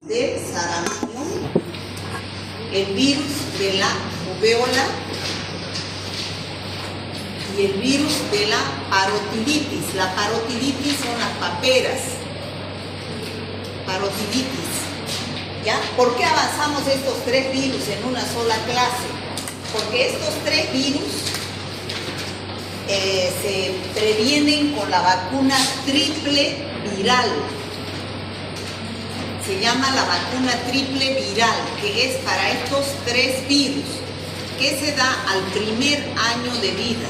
del sarampión, el virus de la rubéola y el virus de la parotiditis. La parotiditis son las paperas. Parotiditis. ¿Ya? ¿Por qué avanzamos estos tres virus en una sola clase? Porque estos tres virus se previenen con la vacuna triple viral. Se llama la vacuna triple viral, que es para estos tres virus, que se da al primer año de vida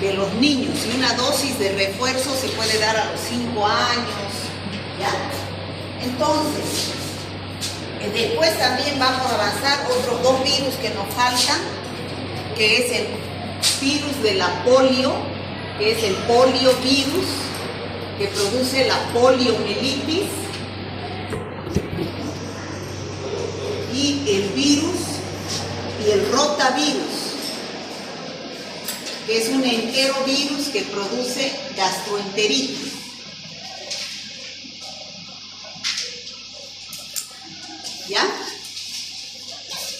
de los niños, y una dosis de refuerzo se puede dar a los 5 años, ¿ya? Entonces, después también vamos a avanzar otros dos virus que nos faltan, que es el virus de la polio, que es el poliovirus, que produce la poliomielitis, y el virus y el rotavirus, que es un enterovirus que produce gastroenteritis. ¿Ya?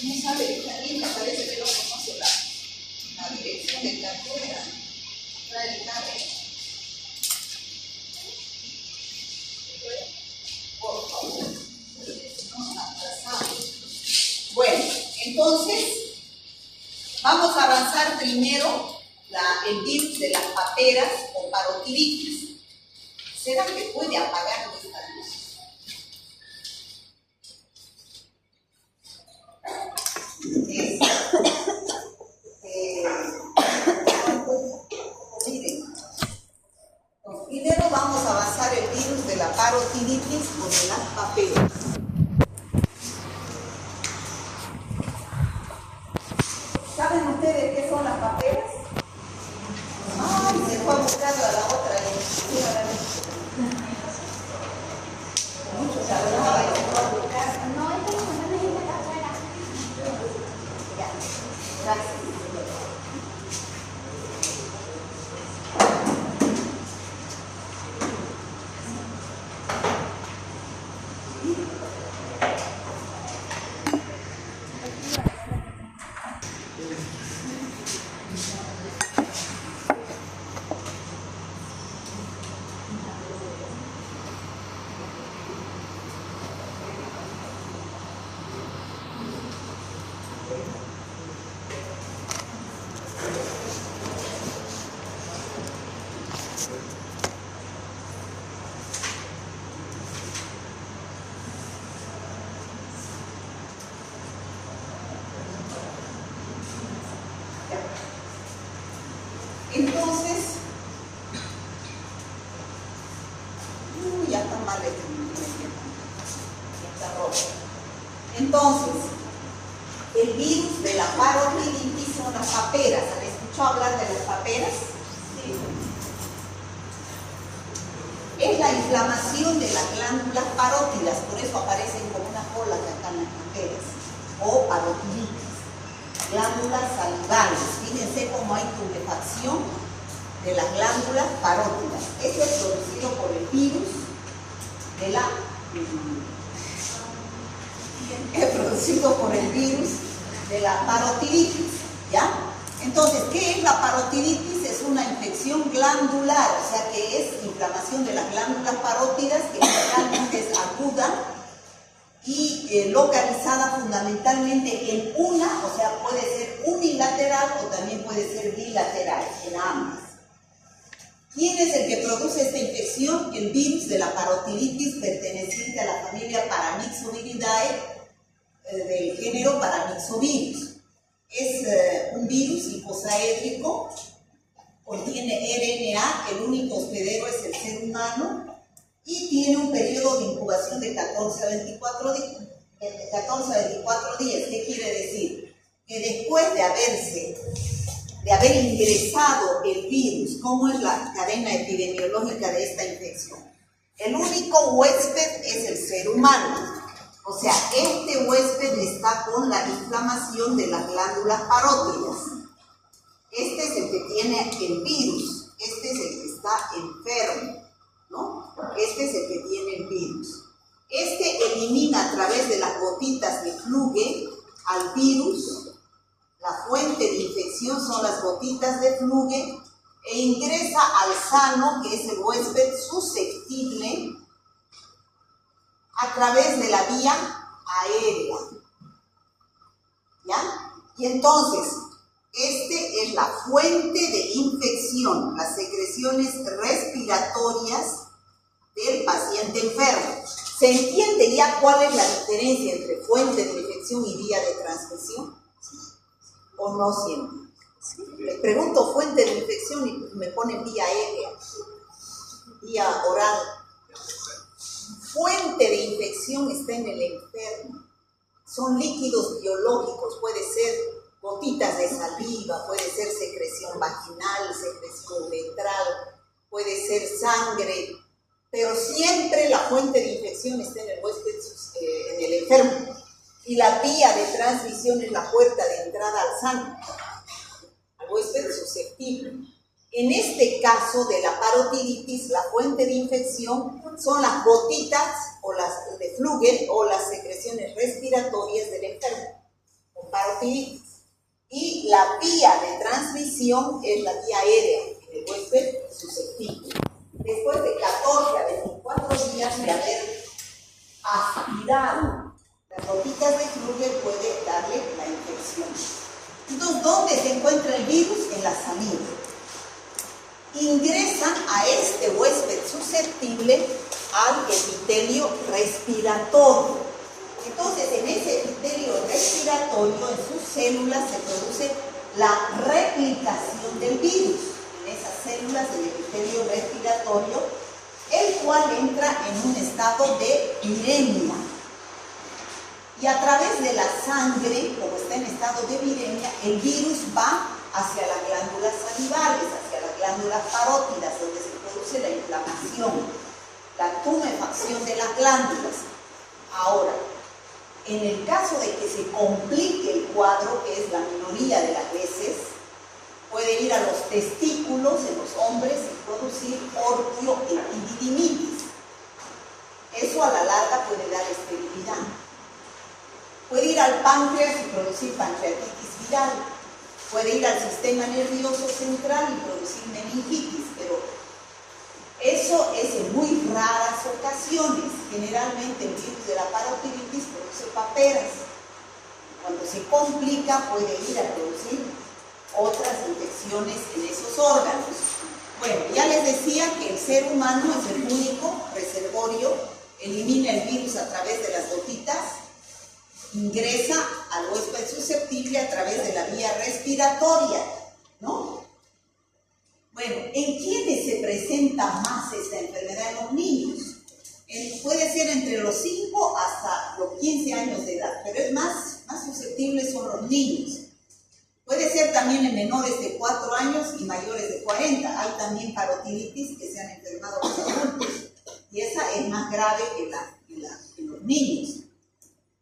No sabe, también me parece que no conoce la dirección de cartera. Trae el carro. Por favor. Nos atrasamos. Bueno, entonces, vamos a avanzar primero el virus de las paperas o parotiditis. ¿Será que puede apagar esta luz? Miren, primero vamos a avanzar el virus de la parotiditis o de las paperas. ¿Saben ustedes qué son las paperas? Ay, se fue a buscar a la otra. Muchos hablaba y se fue a buscar. No, esta no me dice que afuera. Ya, gracias. Entonces, ya está mal está rojo. Entonces, el virus de la parotiditis son las paperas. ¿Han escuchado hablar de las paperas? Sí. Es la inflamación de las glándulas parótidas, por eso aparecen como unas bolas acá en las paperas, o parotiditis. Glándulas salivales. Fíjense cómo hay tumefacción de las glándulas parótidas. Esto es producido por el virus de la parotiditis, ¿ya? Entonces, ¿qué es la parotiditis? Es una infección glandular, o sea que es inflamación de las glándulas parótidas, que generalmente es aguda y localizada fundamentalmente en una, o sea, puede ser unilateral o también puede ser bilateral, en ambas. ¿Quién es el que produce esta infección? El virus de la parotiditis, perteneciente a la familia Paramyxoviridae, del género Paramyxovirus. Es un virus hiposaédrico, contiene RNA, el único hospedero es el ser humano, y tiene un periodo de incubación de 14 a 24 días. ¿Qué quiere decir? Que después de haber ingresado el virus, ¿cómo es la cadena epidemiológica de esta infección? El único huésped es el ser humano. O sea, este huésped está con la inflamación de las glándulas parótidas. Este es el que tiene el virus, este es el que está enfermo, ¿no? Este es el que tiene el virus. elimina a través de las gotitas de fluge al virus. La fuente de infección son las gotitas de fluge e ingresa al sano, que es el huésped susceptible, a través de la vía aérea. ¿Ya? Y entonces, este es la fuente de infección, las secreciones respiratorias del paciente enfermo. ¿Se entiende ya cuál es la diferencia entre fuente de infección y vía de transmisión? ¿O no siempre? Les pregunto fuente de infección y me ponen vía aérea, vía oral. Fuente de infección está en el enfermo. Son líquidos biológicos, puede ser gotitas de saliva, puede ser secreción vaginal, secreción uretral, puede ser sangre, pero siempre la fuente de infección está en el huésped, en el enfermo. Y la vía de transmisión es la puerta de entrada al sano, al huésped susceptible. En este caso de la parotiditis, la fuente de infección son las gotitas o las de fluge o las secreciones respiratorias del enfermo con parotiditis. Y la vía de transmisión es la vía aérea en el huésped susceptible. Después de 14 a 24 días de haber aspirado las gotitas de fluge, puede darle la infección. Entonces, ¿dónde se encuentra el virus? En la saliva. Ingresan a este huésped susceptible al epitelio respiratorio. Entonces, en ese epitelio respiratorio, en sus células, se produce la replicación del virus. En esas células del epitelio respiratorio, el cual entra en un estado de viremia. Y a través de la sangre, como está en estado de viremia, el virus va hacia las glándulas salivales, hacia las glándulas parótidas, donde se produce la inflamación, la tumefacción de las glándulas. Ahora, en el caso de que se complique el cuadro, que es la minoría de las veces, puede ir a los testículos en los hombres y producir orquioepididimitis. Eso a la larga puede dar esterilidad. Puede ir al páncreas y producir pancreatitis viral. Puede ir al sistema nervioso central y producir meningitis, pero eso es en muy raras ocasiones. Generalmente el virus de la parotiditis produce paperas. Cuando se complica puede ir a producir otras infecciones en esos órganos. Bueno, ya les decía que el ser humano es el único reservorio, elimina el virus a través de las gotitas, ingresa al huésped susceptible a través de la vía respiratoria, ¿no? Bueno, ¿en quiénes se presenta más esta enfermedad? En los niños. Puede ser entre los 5 hasta los 15 años de edad, pero es más susceptibles son los niños. Puede ser también en menores de 4 años y mayores de 40. Hay también parotiditis que se han enfermado los adultos, y esa es más grave que en los niños.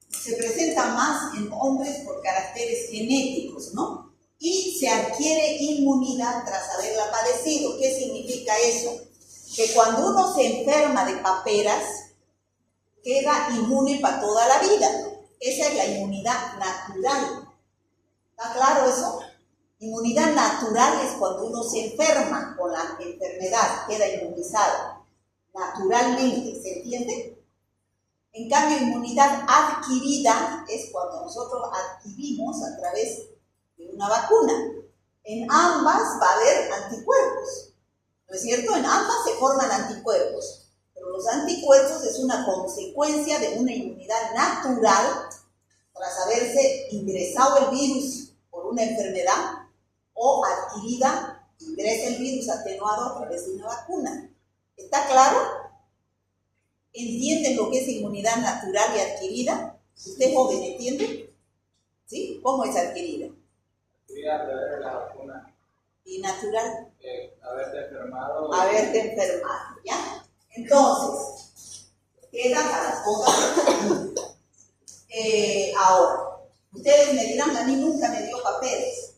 Se presenta más en hombres por caracteres genéticos, ¿no? Y se adquiere inmunidad tras haberla padecido. ¿Qué significa eso? Que cuando uno se enferma de paperas, queda inmune para toda la vida. Esa es la inmunidad natural. ¿Está claro eso? Inmunidad natural es cuando uno se enferma con la enfermedad, queda inmunizado naturalmente, ¿se entiende? En cambio, inmunidad adquirida es cuando nosotros adquirimos a través de una vacuna. En ambas va a haber anticuerpos, ¿no es cierto? En ambas se forman anticuerpos, pero los anticuerpos es una consecuencia de una inmunidad natural tras haberse ingresado el virus por una enfermedad o adquirida, ingresa el virus atenuado a través de una vacuna. ¿Está claro? ¿Entienden lo que es inmunidad natural y adquirida? ¿Usted joven entiende? ¿Sí? ¿Cómo es adquirida? Adquirida a través de la vacuna. ¿Y natural? Haberte enfermado. Haberte enfermado, ¿ya? Entonces, queda para toda. Ahora, ustedes me dirán, a mí nunca me dio papeles.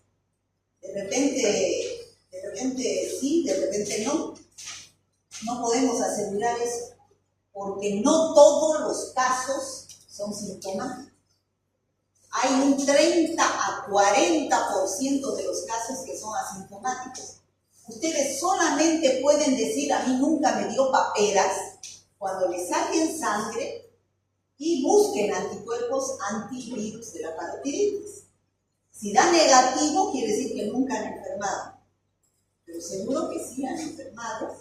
De repente sí, de repente no. No podemos asegurar eso, porque no todos los casos sintomáticos. Hay un 30 a 40% de los casos que son asintomáticos. Ustedes solamente pueden decir, a mí nunca me dio paperas, cuando le saquen sangre y busquen anticuerpos antivirus de la parotiditis. Si da negativo, quiere decir que nunca han enfermado. Pero seguro que sí han enfermado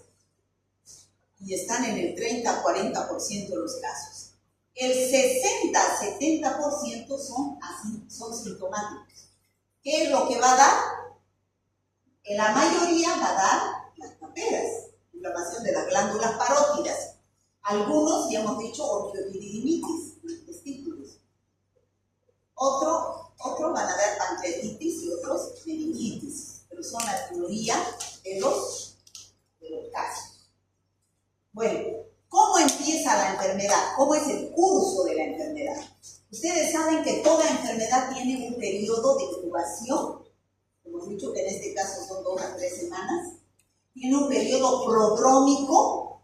y están en el 30-40% de los casos. El 60-70% son sintomáticos. ¿Qué es lo que va a dar? En la mayoría va a dar las paperas, inflamación de las glándulas parótidas. Algunos, ya hemos dicho, orgioepididimitis, los testículos. Otros van a dar pancreatitis y otros meningitis, pero son la minoría de los casos. Bueno, ¿cómo empieza la enfermedad? ¿Cómo es el curso de la enfermedad? Ustedes saben que toda enfermedad tiene un periodo de incubación. Hemos dicho que en este caso son 2 a 3 semanas. Tiene un periodo prodrómico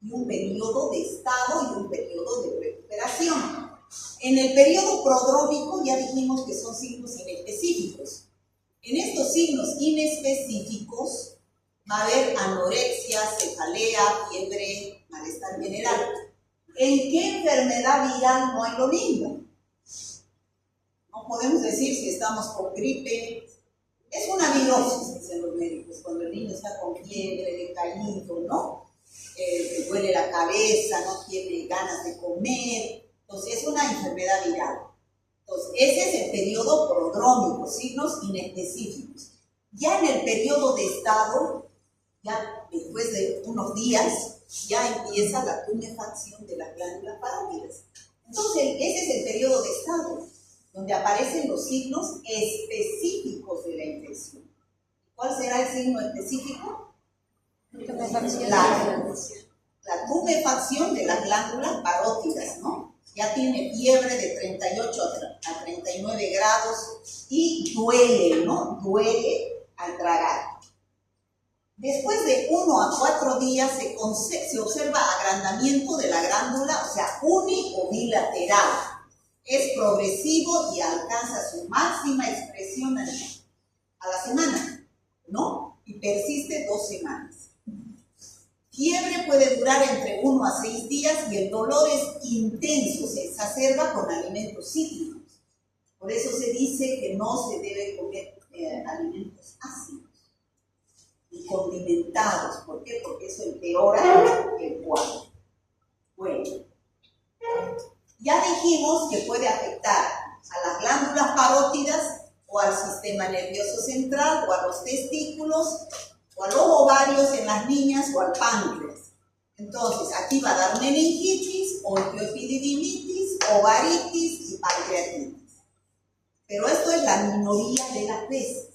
y un periodo de estado y un periodo de recuperación. En el periodo prodrómico ya dijimos que son signos inespecíficos. En estos signos inespecíficos va a haber anorexia, cefalea, fiebre, malestar general. ¿En qué enfermedad viral no hay lo mismo? No podemos decir si estamos con gripe. Es una virosis, dicen los médicos, cuando el niño está con fiebre, decaído, ¿no? Le duele la cabeza, no tiene ganas de comer. Entonces, es una enfermedad viral. Entonces, ese es el periodo prodrómico, signos inespecíficos. Ya en el periodo de estado, ya después de unos días, ya empieza la tumefacción de las glándulas parótidas. Entonces, ese es el periodo de estado, donde aparecen los signos específicos de la infección. ¿Cuál será el signo específico? La tumefacción de las glándulas parótidas, ¿no? Ya tiene fiebre de 38 a 39 grados y duele, ¿no? Duele al tragar. Después de 1 a 4 días se observa agrandamiento de la glándula, o sea, uni o bilateral. Es progresivo y alcanza su máxima expresión a la semana, ¿no? Y persiste 2 semanas. Fiebre puede durar entre 1 a 6 días y el dolor es intenso, se exacerba con alimentos cítricos. Por eso se dice que no se debe comer alimentos ácidos y condimentados. ¿Por qué? Porque eso empeora el cuadro. Bueno, ya dijimos que puede afectar a las glándulas parótidas o al sistema nervioso central o a los testículos o a los ovarios en las niñas o al páncreas. Entonces, aquí va a dar meningitis, orgioepididimitis, ovaritis y pancreatitis. Pero esto es la minoría de las veces.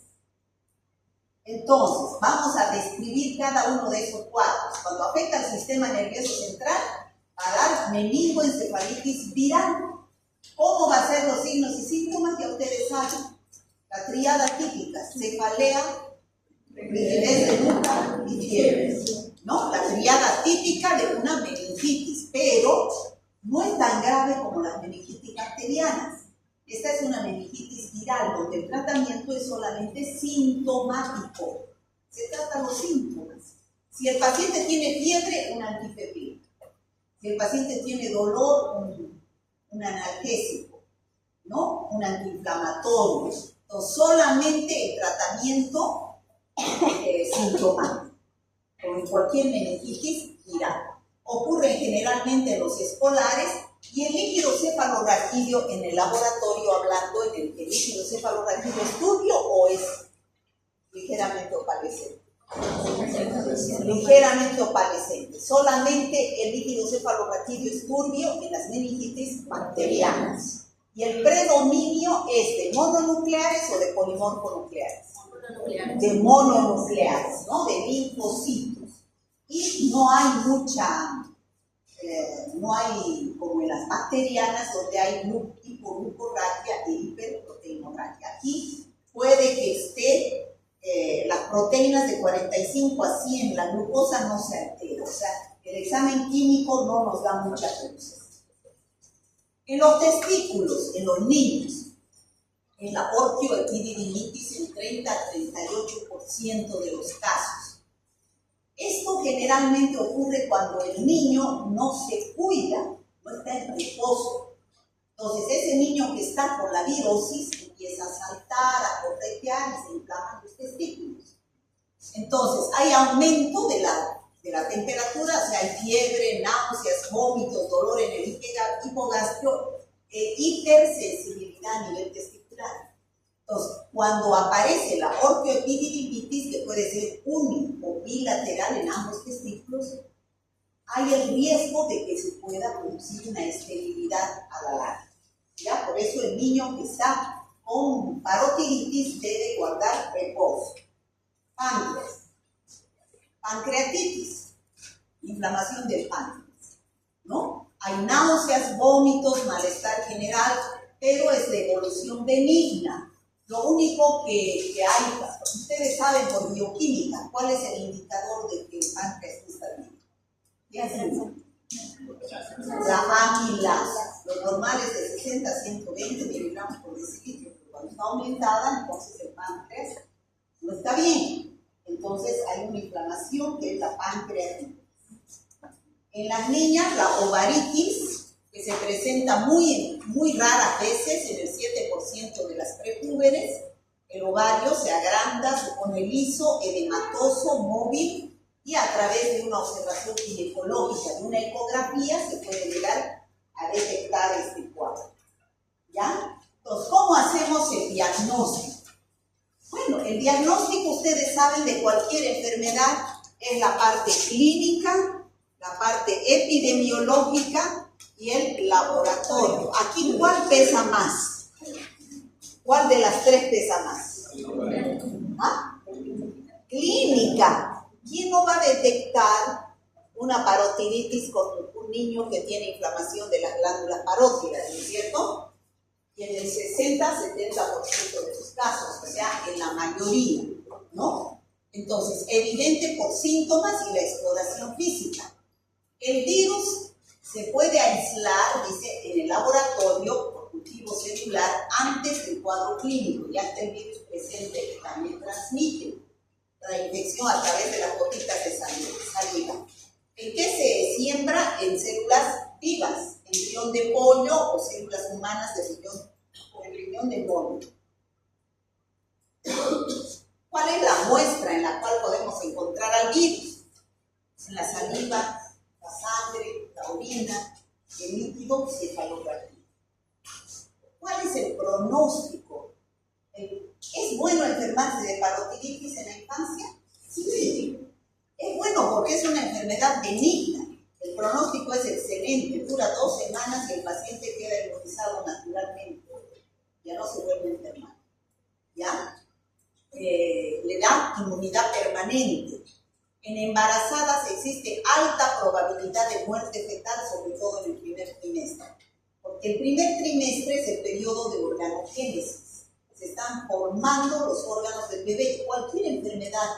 Entonces, vamos a describir cada uno de esos cuadros. Cuando afecta al sistema nervioso central, va a dar meningoencefalitis viral. ¿Cómo va a ser los signos y síntomas? Ya ustedes saben. La tríada típica, cefalea, rigidez de nuca y fiebre, ¿no? La triada típica de una meningitis, pero no es tan grave como las meningitis bacterianas. Esta es una meningitis viral, donde el tratamiento es solamente sintomático. Se tratan los síntomas. Si el paciente tiene fiebre, un antifebril. Si el paciente tiene dolor, un analgésico, ¿no? Un antiinflamatorio. Entonces, solamente el tratamiento sintomático, como en cualquier meningitis viral. Ocurre generalmente en los escolares y el líquido cefalorraquídeo en el laboratorio, hablando en el líquido cefalorraquídeo es turbio o es ligeramente opalescente. Ligeramente opalescente. Solamente el líquido cefalorraquídeo es turbio en las meningitis bacterianas. Y el predominio es de mononucleares o de polimorfonucleares. De mononucleares, ¿no? De linfocitos. Y no hay no hay como en las bacterianas donde hay hipoglucorraquia e hiperproteinorraquia. Aquí puede que esté las proteínas de 45 a 100, la glucosa no se altera. O sea, el examen químico no nos da muchas luces. En los testículos, en los niños, en la orquioepididimitis, el 30 a 38% de los casos. Esto generalmente ocurre cuando el niño no se cuida, no está en reposo. Entonces, ese niño que está con la virosis empieza a saltar, a corretear y se inflaman los testículos. Entonces, hay aumento de la temperatura, o sea, hay fiebre, náuseas, vómitos, dolor en el hipogastrio, hipersensibilidad a nivel testicular. Entonces, cuando aparece la orquioepididimitis, que puede ser uni o bilateral en ambos testículos, hay el riesgo de que se pueda producir una esterilidad a la larga. ¿Ya? Por eso el niño que está con parotiditis debe guardar reposo. Páncreas. Pancreatitis, inflamación del páncreas, ¿no? Hay náuseas, vómitos, malestar general, pero es de evolución benigna. Lo único que hay, ustedes saben por bioquímica, ¿cuál es el indicador de que el páncreas no está bien? ¿Qué hacen? La amilasa. Lo normal es de 60 a 120 miligramos por decilitro, pero cuando está aumentada, entonces el páncreas no está bien. Entonces hay una inflamación que es la pancreatitis. En las niñas, la ovaritis, que se presenta muy raras veces, en el 7% de las prepúberes, el ovario se agranda, se pone liso, edematoso, móvil, y a través de una observación ginecológica, de una ecografía, se puede llegar a detectar este cuadro. ¿Ya? Entonces, ¿cómo hacemos el diagnóstico? Bueno, el diagnóstico, ustedes saben, de cualquier enfermedad es la parte clínica, la parte epidemiológica y el laboratorio. Aquí, ¿cuál pesa más? ¿Cuál de las tres pesa más? ¿Ah? Clínica. ¿Quién no va a detectar una parotiditis con un niño que tiene inflamación de las glándulas parótidas, ¿no es cierto? Y en el 60-70% de los casos, o sea, en la mayoría, ¿no? Entonces, evidente por síntomas y la exploración física. El virus se puede aislar, dice, en el laboratorio por cultivo celular antes del cuadro clínico. Ya está el virus presente que también transmite la infección a través de las gotitas de saliva. ¿En qué se siembra? En células vivas, embrión de pollo o células humanas de riñón de pollo. ¿Cuál es la muestra en la cual podemos encontrar al virus? En la saliva, la sangre, la orina, el líquido cefalorraquídeo. ¿Cuál es el pronóstico? ¿Es bueno enfermarse de parotiditis en la infancia? Sí. Es bueno porque es una enfermedad benigna. El pronóstico es excelente, dura 2 semanas y el paciente queda inmunizado naturalmente. Ya no se vuelve a enfermar. ¿Ya? Le da inmunidad permanente. En embarazadas existe alta probabilidad de muerte fetal, sobre todo en el primer trimestre. Porque el primer trimestre es el periodo de organogénesis. Se están formando los órganos del bebé. Cualquier enfermedad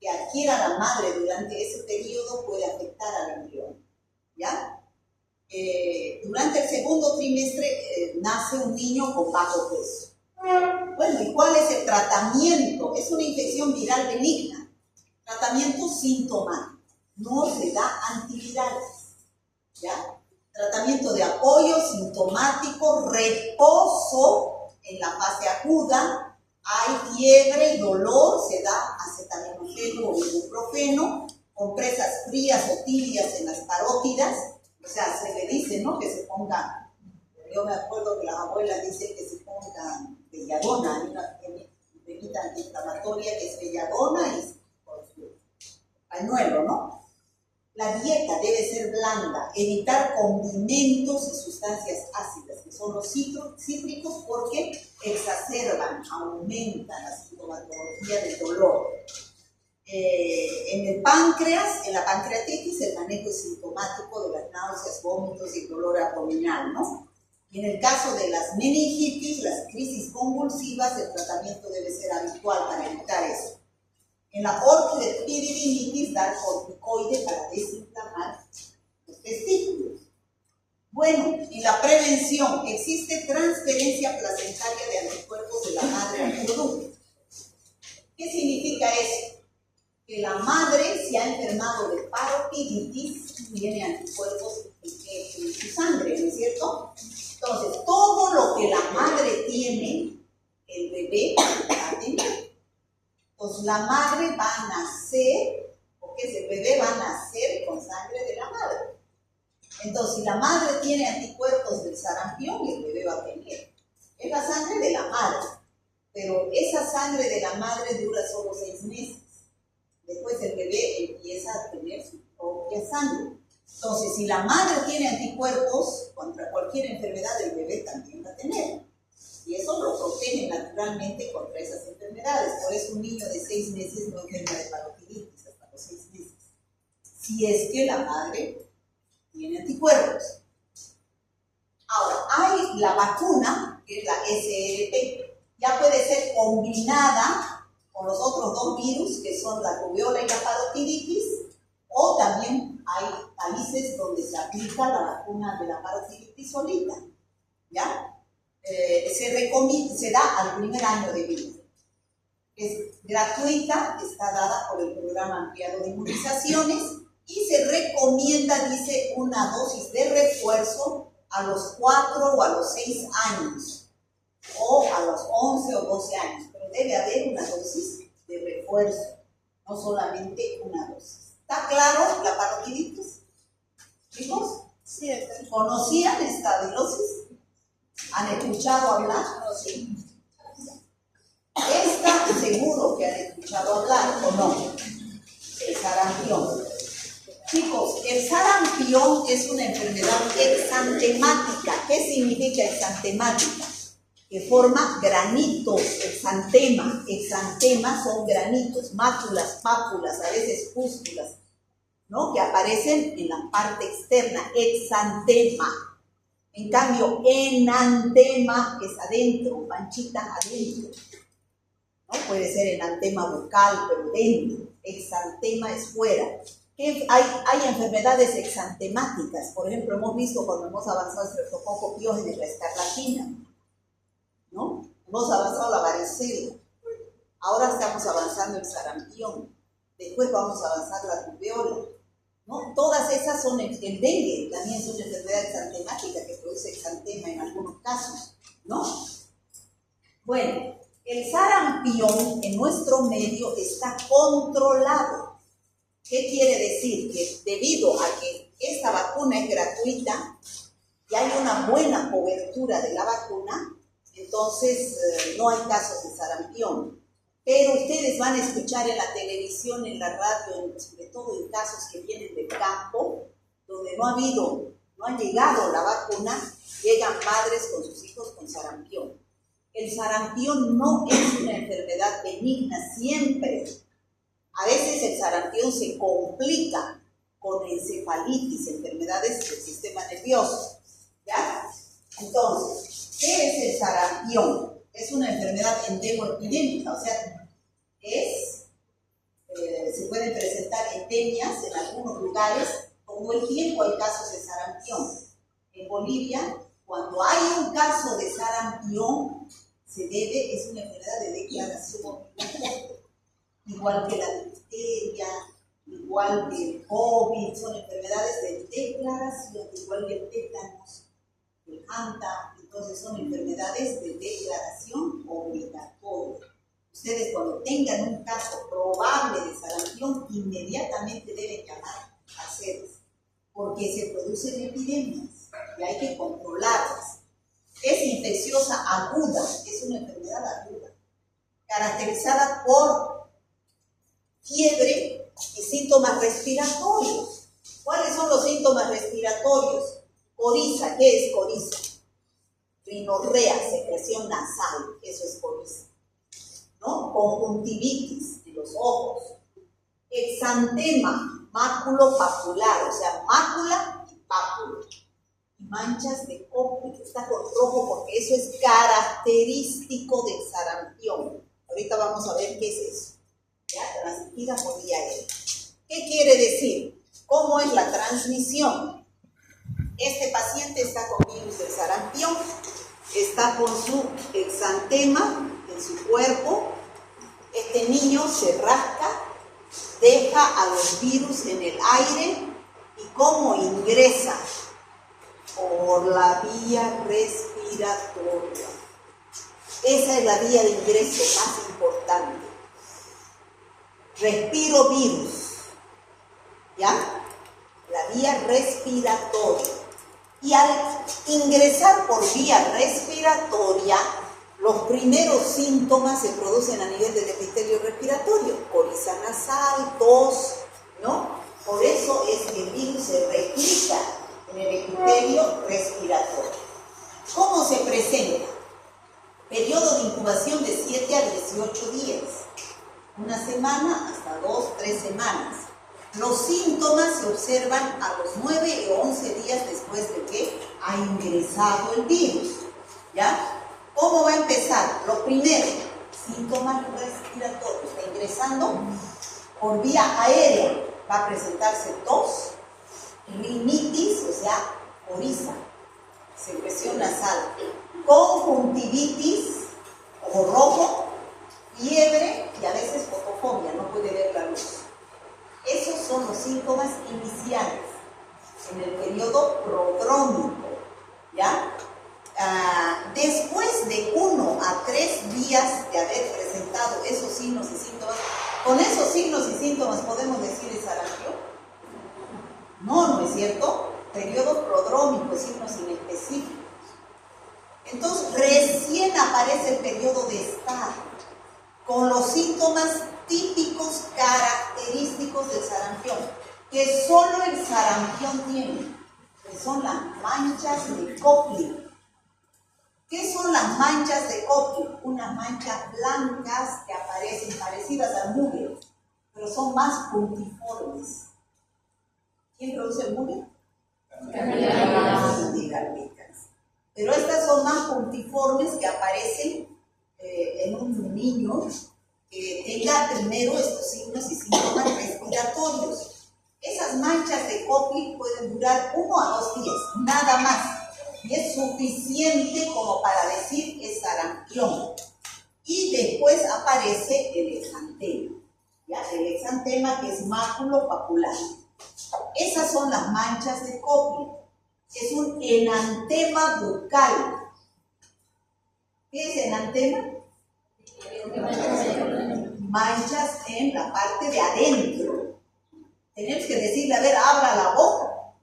que adquiera la madre durante ese periodo puede afectar al embrión. ¿Ya? Durante el segundo trimestre nace un niño con bajo peso. Bueno, ¿y cuál es el tratamiento? Es una infección viral benigna. Tratamiento sintomático. No se da antivirales. ¿Ya? Tratamiento de apoyo sintomático, reposo en la fase aguda. Hay fiebre y dolor, se da acetaminofeno o ibuprofeno, compresas frías o tibias en las parótidas. O sea, se le dice, ¿no?, que se ponga, yo me acuerdo que las abuelas dicen que se ponga belladona, hay una bebida antiinflamatoria que es belladona y por su pañuelo, ¿no? La dieta debe ser blanda, evitar condimentos y sustancias ácidas, que son los cítricos, porque exacerban, aumentan la sintomatología del dolor. En el páncreas, en la pancreatitis, el manejo es sintomático de las náuseas, vómitos y dolor abdominal, ¿no? Y en el caso de las meningitis, las crisis convulsivas, el tratamiento debe ser habitual para evitar eso. En la orquioepididimitis, dar corticoide para desinflamar los testículos. Bueno, y la prevención, existe transferencia placentaria de anticuerpos de la madre al producto. ¿Qué significa eso? Que la madre se ha enfermado de parotiditis, tiene anticuerpos en su sangre, ¿no es cierto? Entonces, todo lo que la madre tiene, el bebé va a tener. Entonces, la madre va a nacer, porque ese bebé va a nacer con sangre de la madre. Entonces, si la madre tiene anticuerpos del sarampión, el bebé va a tener. Es la sangre de la madre, pero esa sangre de la madre dura solo 6 meses. Después el bebé empieza a tener su propia sangre. Entonces, si la madre tiene anticuerpos contra cualquier enfermedad, el bebé también va a tener. Y eso lo protege naturalmente contra esas enfermedades. Por eso un niño de 6 meses no enferma de parotiditis hasta los 6 meses. Si es que la madre tiene anticuerpos. Ahora, hay la vacuna, que es la SRP. Ya puede ser combinada con los otros 2 virus, que son la rubiola y la parotiditis, o también hay países donde se aplica la vacuna de la parotiditis solita, ¿ya? Se da al primer año de vida. Es gratuita, está dada por el programa ampliado de inmunizaciones y se recomienda, dice, una dosis de refuerzo a los 4 o a los 6 años, o a los 11 o 12 años. Debe haber una dosis de refuerzo, no solamente una dosis. ¿Está claro la parotiditis? ¿Chicos? Sí, ¿Conocían esta virosis? ¿Han escuchado hablar? sí. Esta seguro que han escuchado hablar, ¿o no? El sarampión. Chicos, el sarampión es una enfermedad exantemática. ¿Qué significa exantemática? Que forma granitos, exantema. Exantema son granitos, máculas, pápulas, a veces pústulas, ¿no? Que aparecen en la parte externa, exantema. En cambio, enantema es adentro, manchita adentro, ¿no? Puede ser enantema bucal, pero dentro. Exantema es fuera. Hay enfermedades exantemáticas. Por ejemplo, hemos visto cuando hemos avanzado el Streptococcus pyogenes, la escarlatina, ¿no? Hemos avanzado la varicela, ahora estamos avanzando el sarampión, después vamos a avanzar la rubiola, ¿no? Todas esas son, el dengue también es una enfermedad exantemática que produce exantema en algunos casos, ¿no? Bueno, el sarampión en nuestro medio está controlado. ¿Qué quiere decir? Que debido a que esta vacuna es gratuita y hay una buena cobertura de la vacuna, entonces no hay casos de sarampión. Pero ustedes van a escuchar en la televisión, en la radio, sobre todo en casos que vienen del campo, donde no ha llegado la vacuna, llegan madres con sus hijos con sarampión. El sarampión no es una enfermedad benigna siempre. A veces el sarampión se complica con encefalitis, enfermedades del sistema nervioso, ¿ya? Entonces, ¿qué es el sarampión? Es una enfermedad endemoepidémica, o sea, se pueden presentar endemias en algunos lugares. Todo el tiempo hay casos de sarampión. En Bolivia, cuando hay un caso de sarampión, es una enfermedad de declaración obligatoria. Igual que la difteria, igual que el COVID, son enfermedades de declaración, igual que el tétanos, el hanta. Entonces son enfermedades de declaración obligatoria. Ustedes cuando tengan un caso probable de sarampión, inmediatamente deben llamar a CEDES, porque se producen epidemias y hay que controlarlas. Es infecciosa aguda, es una enfermedad aguda, caracterizada por fiebre y síntomas respiratorios. ¿Cuáles son los síntomas respiratorios? Coriza, ¿qué es coriza? Rinorrea, secreción nasal, eso es coriza, ¿no? Conjuntivitis de los ojos, exantema, máculo papular, o sea, mácula y pápulo, y manchas de cópula, está con rojo porque eso es característico del sarampión. Ahorita vamos a ver qué es eso, ¿ya? Transmitida por vía aérea. ¿Qué quiere decir? ¿Cómo es la transmisión? Este paciente está con virus del sarampión, está con su exantema en su cuerpo. Este niño se rasca, deja a los virus en el aire y ¿cómo ingresa? Por la vía respiratoria. Esa es la vía de ingreso más importante. Respiro virus, ¿ya? La vía respiratoria. Y al ingresar por vía respiratoria, los primeros síntomas se producen a nivel del epitelio respiratorio, coriza nasal, tos, ¿no? Por eso es que el virus se replica en el epitelio respiratorio. ¿Cómo se presenta? Periodo de incubación de 7 a 18 días, una semana hasta 2-3 semanas. Los síntomas se observan a los 9 o 11 días después de que ha ingresado el virus, ¿ya? ¿Cómo va a empezar? Lo primero, síntomas respiratorios. Está ingresando por vía aérea. Va a presentarse tos, rinitis, o sea, coriza, secreción nasal, conjuntivitis, ojo rojo, fiebre y a veces fotofobia, no puede ver la luz. Esos son los síntomas iniciales en el periodo prodrómico, ¿ya? Después de 1 a 3 días de haber presentado esos signos y síntomas, ¿con esos signos y síntomas podemos decir el sarampión? No, ¿no es cierto? Periodo prodrómico, signos inespecíficos. Entonces, recién aparece el periodo de estar, con los síntomas típicos, característicos del sarampión, que solo el sarampión tiene, que son las manchas de Koplik. ¿Qué son las manchas de Koplik? Unas manchas blancas que aparecen parecidas al mugre, pero son más puntiformes. ¿Quién produce el mugre? Pero estas son más puntiformes que aparecen en un niño que tenga primero estos signos y síntomas respiratorios. Esas manchas de Koplik pueden durar 1 a 2 días, nada más. Y es suficiente como para decir es sarampión. Y después aparece el exantema, ¿ya? El exantema, que es máculo papular. Esas son las manchas de Koplik. Es un enantema bucal. ¿Qué es enantema? Manchas en la parte de adentro. Tenemos que decirle, a ver, abra la boca.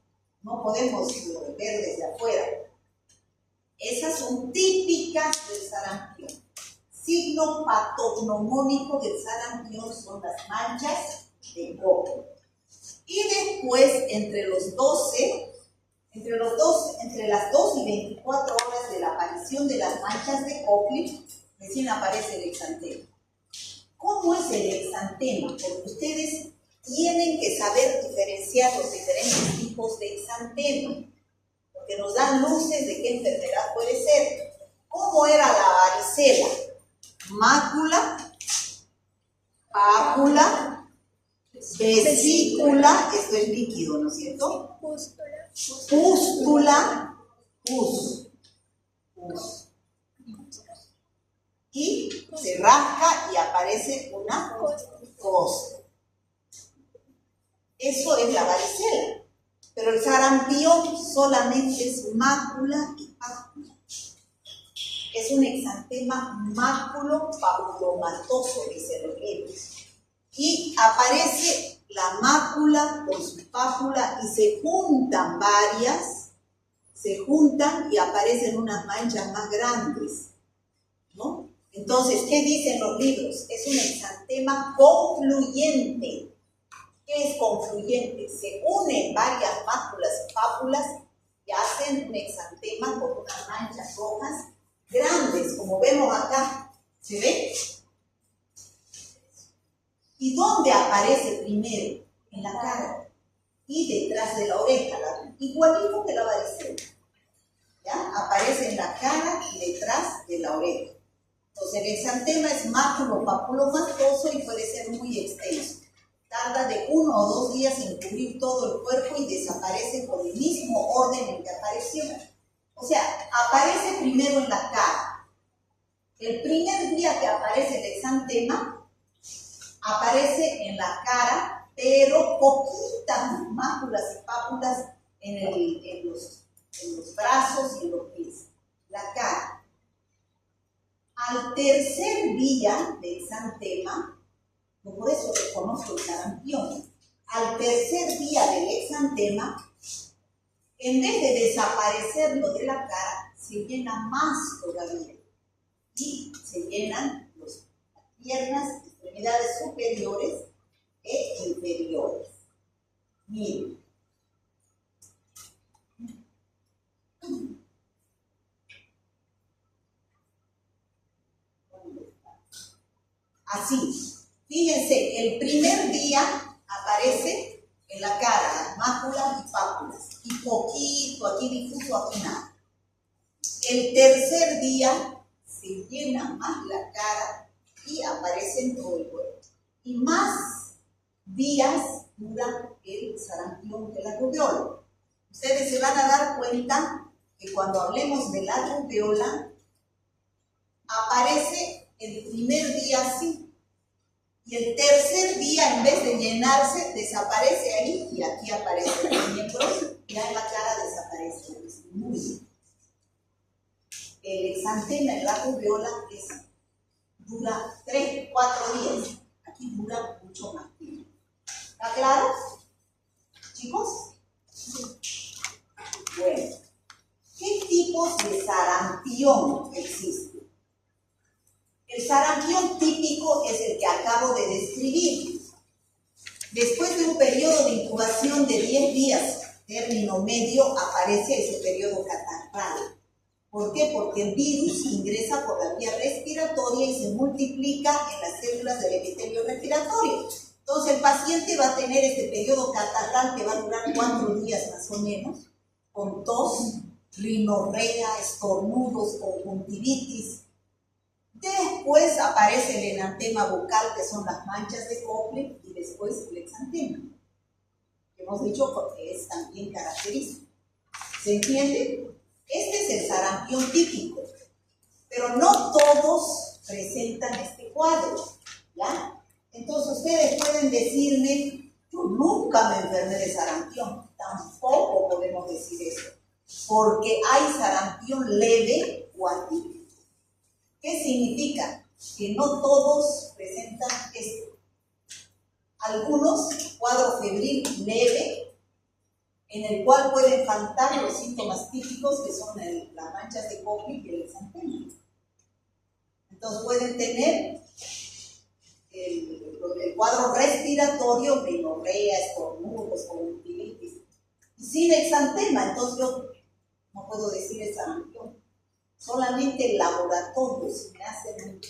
No podemos ver desde afuera. Esas son típicas del sarampión. Signo patognomónico del sarampión son las manchas de Koplik. Y después, entre las 12 y 24 horas de la aparición de las manchas de Koplik, recién aparece el exantema. ¿Cómo es el exantema? Porque ustedes tienen que saber diferenciar los diferentes tipos de exantema, porque nos dan luces de qué enfermedad puede ser. ¿Cómo era la varicela? Mácula, pápula, vesícula, esto es líquido, ¿no es cierto? Pústula, pus. Y se rasca y aparece una cosa. Eso es la varicela. Pero el sarampión solamente es mácula y pápula. Es un exantema máculo-papulomatoso, dicen los libros. Y aparece la mácula con su pápula y se juntan varias, y aparecen unas manchas más grandes, ¿no? Entonces, ¿qué dicen los libros? Es un exantema confluyente. ¿Qué es confluyente? Se unen varias máculas y pápulas y hacen un exantema con unas manchas rojas grandes, como vemos acá. ¿Se ve? ¿Y dónde aparece primero? En la cara y detrás de la oreja, igualito que la varicela. ¿Ya? Aparece en la cara y detrás de la oreja. Entonces el exantema es máculo-papulomatoso y puede ser muy extenso. tarda de 1 o 2 días en cubrir todo el cuerpo y desaparece por el mismo orden en que apareció. O sea, aparece primero en la cara. El primer día que aparece el exantema, aparece en la cara, pero poquitas máculas y pápulas en los brazos y en los pies. La cara. Al tercer día de exantema, por eso reconozco el sarampión, al tercer día del exantema, en vez de desaparecerlo de la cara, se llena más todavía. Y se llenan las piernas, extremidades superiores e inferiores. Miren. Así. Fíjense, el primer día aparece en la cara las máculas y pápulas. Y poquito, aquí difuso, aquí nada. El tercer día se llena más la cara y aparece en todo el cuerpo. Y más días dura el sarampión que la rubiola. Ustedes se van a dar cuenta que cuando hablemos de la rubiola, aparece el primer día así. Y el tercer día, en vez de llenarse, desaparece ahí y aquí aparece los miembros. Ya en la cara desaparece. Muy bien. El exantema en la rubiola dura 3, 4 días. Aquí dura mucho más tiempo. ¿Está claro? ¿Chicos? Bueno. ¿Qué tipos de sarampión existen? El sarampión típico es el que acabo de describir. Después de un periodo de incubación de 10 días, término medio, aparece ese periodo catarral. ¿Por qué? Porque el virus ingresa por la vía respiratoria y se multiplica en las células del epitelio respiratorio. Entonces el paciente va a tener este periodo catarral que va a durar 4 días más o menos, con tos, rinorrea, estornudos, conjuntivitis. Después aparece el enantema bucal, que son las manchas de Koplik, y después el exantema. Hemos dicho porque es también característico. ¿Se entiende? Este es el sarampión típico, pero no todos presentan este cuadro, ¿ya? Entonces ustedes pueden decirme, yo nunca me enfermé de sarampión. Tampoco podemos decir eso, porque hay sarampión leve o atípico. ¿Qué significa? Que no todos presentan esto. Algunos, cuadro febril leve, en el cual pueden faltar los síntomas típicos, que son las manchas de Koplik y el exantema. Entonces pueden tener el cuadro respiratorio, rinorrea, estornudos, conjuntivitis, y sin exantema. Entonces yo no puedo decir el sarampión. Solamente el laboratorio, si me hacen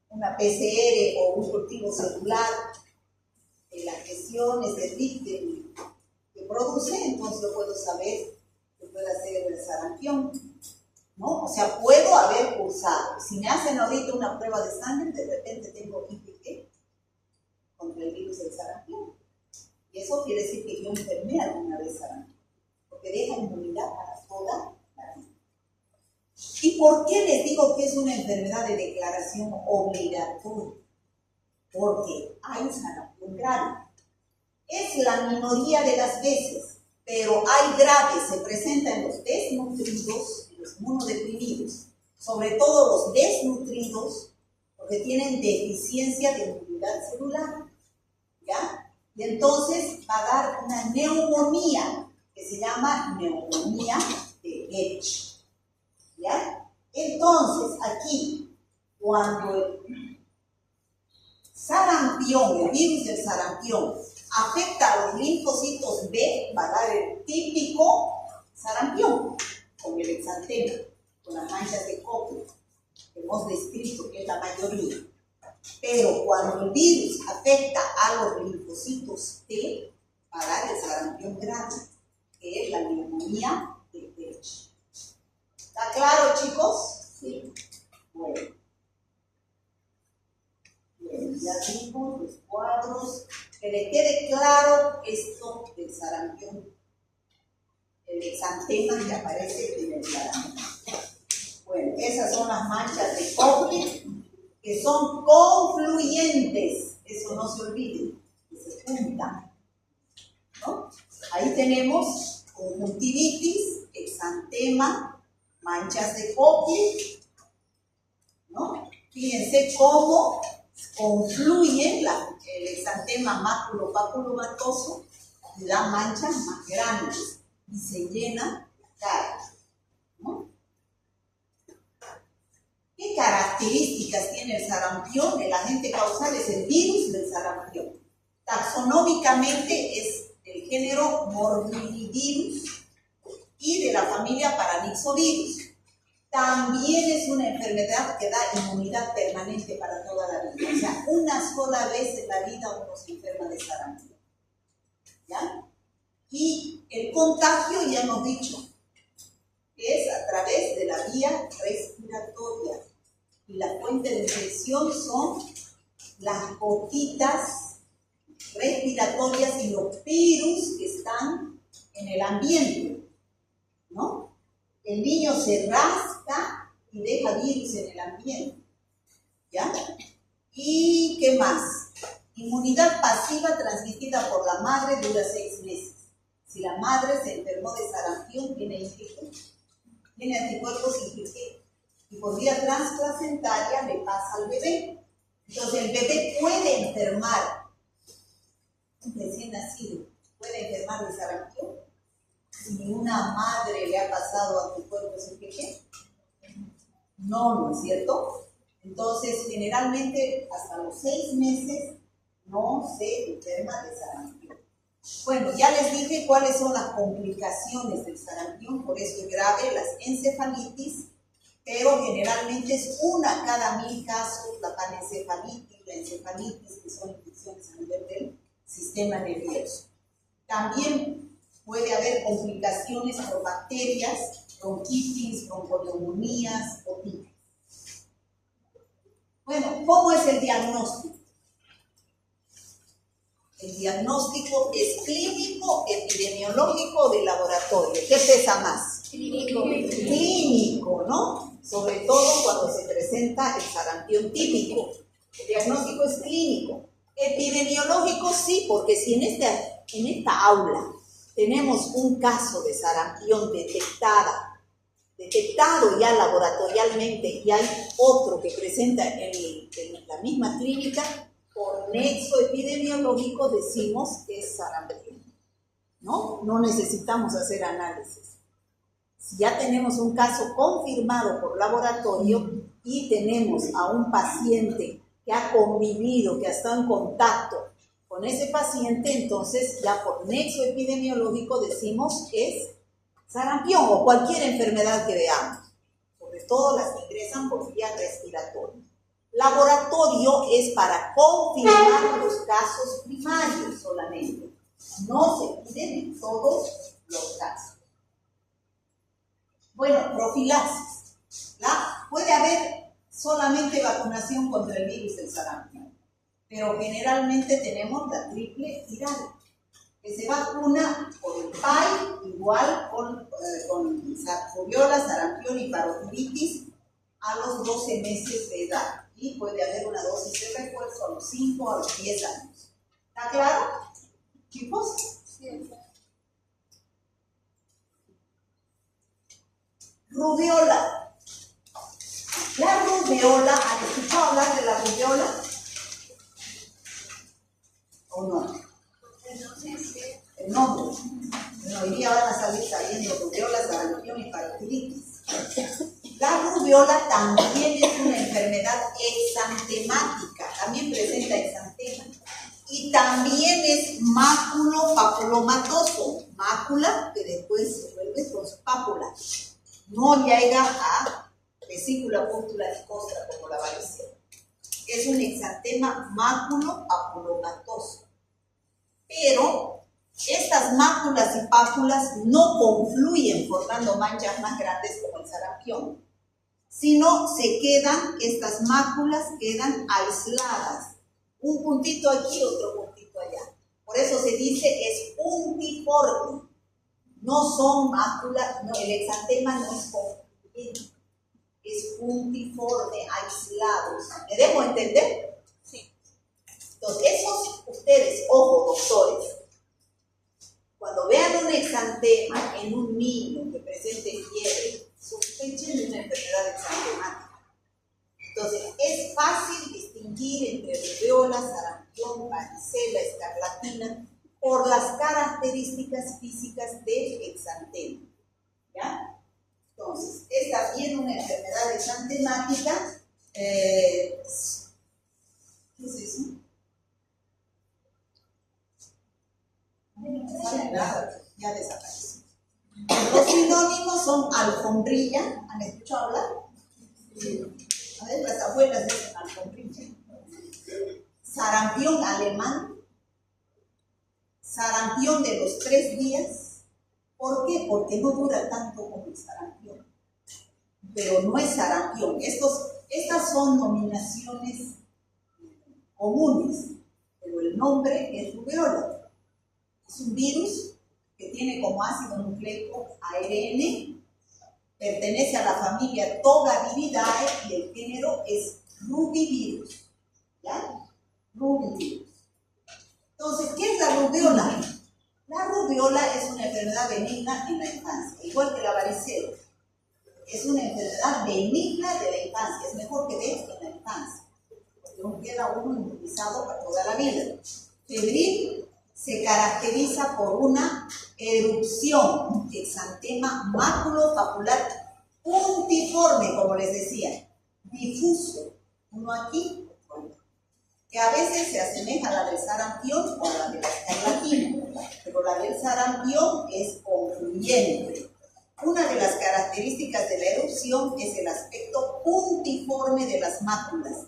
una PCR o un cultivo celular, las lesiones de líquido que produce, entonces yo puedo saber que puede ser el sarampión, ¿no? O sea, puedo haber cursado. Si me hacen ahorita una prueba de sangre, de repente tengo IgG contra el virus del sarampión. Y eso quiere decir que yo enfermé alguna vez sarampión, porque deja inmunidad para toda la vida. ¿Y por qué les digo que es una enfermedad de declaración obligatoria? Porque hay sarampión grave. Es la minoría de las veces, pero hay graves, se presenta en los desnutridos y los inmunodeprimidos, sobre todo los desnutridos, porque tienen deficiencia de inmunidad celular, ¿ya? Y entonces va a dar una neumonía, que se llama neumonía de Goethe, ¿ya? Entonces, aquí, cuando el sarampión, el virus del sarampión, afecta a los linfocitos B, va a dar el típico sarampión, con el exantema, con las manchas de Koplik, que hemos descrito que es la mayoría. Pero cuando el virus afecta a los linfocitos T, va a dar el sarampión grave, que es la neumonía de Goethe. ¿Está claro, chicos? Sí. Bueno, ya vimos los cuadros. Que le quede esto del sarampión, el exantema que aparece en el sarampión. Bueno, esas son las manchas de Koplik, que son confluyentes, eso no se olvide, que se juntan, ¿no? Ahí tenemos conjuntivitis, exantema, manchas de Koplik, ¿no? Fíjense cómo confluye el exantema máculo-papulomatoso y da manchas más grandes y se llena la cara, ¿no? ¿Qué características tiene el sarampión? El agente causal es el virus del sarampión. Taxonómicamente es el género Morbillivirus y de la familia Paramyxovirus. También es una enfermedad que da inmunidad permanente para toda la vida. O sea, una sola vez en la vida uno se enferma de sarampión. ¿Ya? Y el contagio, ya hemos dicho, es a través de la vía respiratoria. Y la fuente de infección son las gotitas respiratorias y los virus que están en el ambiente, ¿no? El niño se rasca y deja virus en el ambiente, ¿ya? ¿Y qué más? Inmunidad pasiva transmitida por la madre dura 6 meses. Si la madre se enfermó de sarampión, tiene anticuerpos IgG. Y por vía transplacentaria le pasa al bebé. Entonces el bebé puede enfermar, un recién nacido, puede enfermar de sarampión. Si una madre le ha pasado anticuerpos IgG, no es cierto. Entonces generalmente hasta los 6 meses no se enferma de sarampión. Bueno, ya les dije cuáles son las complicaciones del sarampión, por eso es grave, las encefalitis, pero generalmente es una cada 1000 casos, la panencefalitis, la encefalitis, que son infecciones a nivel del sistema nervioso. También puede haber complicaciones por bacterias, bronquitis, bronconeumonías, otitis. Bueno, ¿cómo es el diagnóstico? El diagnóstico es clínico, epidemiológico o de laboratorio. ¿Qué pesa más? Clínico. Clínico, ¿no? Sobre todo cuando se presenta el sarampión típico. El diagnóstico es clínico. Epidemiológico sí, porque si en esta aula tenemos un caso de sarampión detectado ya laboratorialmente y hay otro que presenta en la misma clínica, por nexo epidemiológico decimos que es sarampión, ¿no? No necesitamos hacer análisis. Si ya tenemos un caso confirmado por laboratorio y tenemos a un paciente que ha convivido, que ha estado en contacto con ese paciente, entonces ya por nexo epidemiológico decimos que es sarampión o cualquier enfermedad que veamos, sobre todo las que ingresan por vía respiratoria. Laboratorio es para confirmar los casos primarios solamente, no se piden en todos los casos. Bueno, profilaxis. Puede haber solamente vacunación contra el virus del sarampión, pero generalmente tenemos la triple viral, que se vacuna con el PAI, igual con rubiola, sarampión y parotiditis a los 12 meses de edad. Y puede haber una dosis de refuerzo a los 5 a los 10 años. ¿Está claro, chicos? Sí. Rubiola. La rubiola, ¿han escuchado hablar de la rubiola? ¿O no? El nombre. Bueno, hoy día van a salir saliendo rubiola, sarampión y parotiditis. La rubiola también es una enfermedad exantemática, también presenta exantema. Y también es máculo-papulomatoso, mácula que después se vuelve con pápula. No llega a vesícula, pústula y costra como la varicela. Es un exantema máculo-papulomatoso. Pero estas máculas y pápulas no confluyen formando manchas más grandes como el sarampión, sino estas máculas quedan aisladas. Un puntito aquí, otro puntito allá. Por eso se dice es puntiforme. No son máculas, no, el exantema no es concluyente, es puntiforme, aislados. ¿Me dejo entender? Sí. Entonces, esos ustedes, ojo, doctores, cuando vean un exantema en un niño que presente fiebre, sospechen de una enfermedad exantemática. Entonces, es fácil distinguir entre rubéola, sarampión, varicela, escarlatina por las características físicas del exantema. ¿Ya? Entonces, es también una enfermedad exantemática. ¿Qué es eso? No sale nada, ya desapareció. Los sinónimos son alfombrilla. ¿Han escuchado hablar? A ver, las abuelas dicen alfombrilla. Sarampión alemán. Sarampión de los 3 días. ¿Por qué? Porque no dura tanto como el sarampión. Pero no es sarampión. Estas son nominaciones comunes, pero el nombre es rubéola. Es un virus que tiene como ácido nucleico ARN, pertenece a la familia Togaviridae y el género es rubivirus. ¿Ya? Rubivirus. Entonces, ¿qué es la rubéola? La rubéola es una enfermedad benigna en la infancia, igual que la varicela. Es una enfermedad benigna de la infancia, es mejor que de en la infancia, porque no queda uno inmunizado para toda la vida. Febril se caracteriza por una erupción, exantema maculopapular puntiforme, como les decía, difuso, uno aquí, que a veces se asemeja a la del sarampión o a la de la escarlatina, pero la del sarampión es concluyente. Una de las características de la erupción es el aspecto puntiforme de las máculas,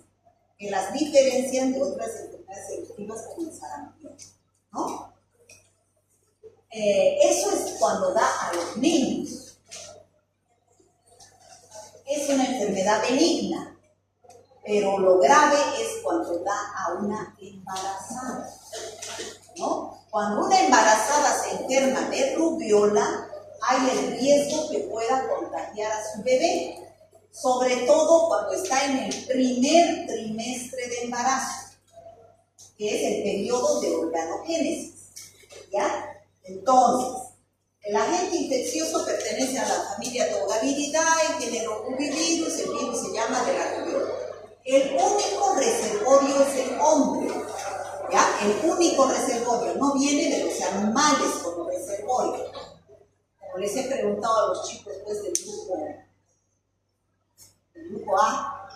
que las diferencian de otras enfermedades eruptivas como el sarampión, ¿no? Eso es cuando da a los niños. Es una enfermedad benigna. Pero lo grave es cuando da a una embarazada, ¿no? Cuando una embarazada se enferma de rubéola, hay el riesgo que pueda contagiar a su bebé, sobre todo cuando está en el primer trimestre de embarazo, que es el periodo de organogénesis, ¿ya? Entonces, el agente infeccioso pertenece a la familia Togaviridae, género rubivirus, el virus se llama de la rubéola. El único reservorio es el hombre, ¿ya? El único reservorio, no viene de los animales como reservorio. Como les he preguntado a los chicos pues, del grupo A,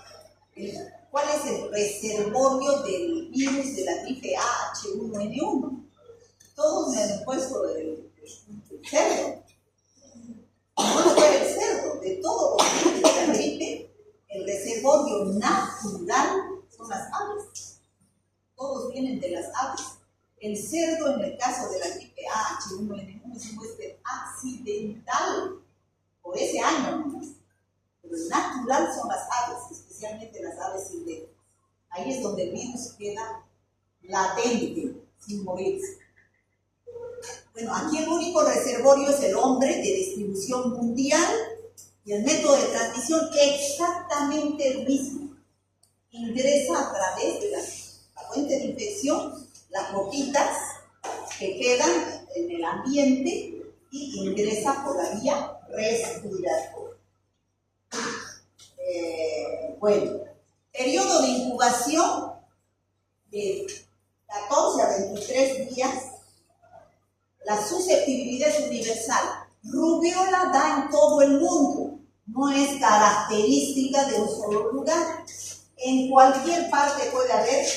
¿cuál es el reservorio del virus de la gripe A H1N1? Todos me han puesto el cerdo. No fue el cerdo, de todos los virus de la gripe. El reservorio natural son las aves. Todos vienen de las aves. El cerdo, en el caso de la gripe A H1N1, es un huésped accidental por ese año nomás. Pero el natural son las aves, especialmente las aves silvestres. Ahí es donde el virus queda latente, sin morirse. Bueno, aquí el único reservorio es el hombre de distribución mundial. Y el método de transmisión exactamente el mismo. Ingresa a través de la fuente de infección, las gotitas que quedan en el ambiente y ingresa por la vía respiratoria. Bueno, periodo de incubación de 14 a 23 días. La susceptibilidad es universal. Rubéola da en todo el mundo, no es característica de un solo lugar. En cualquier parte puede haber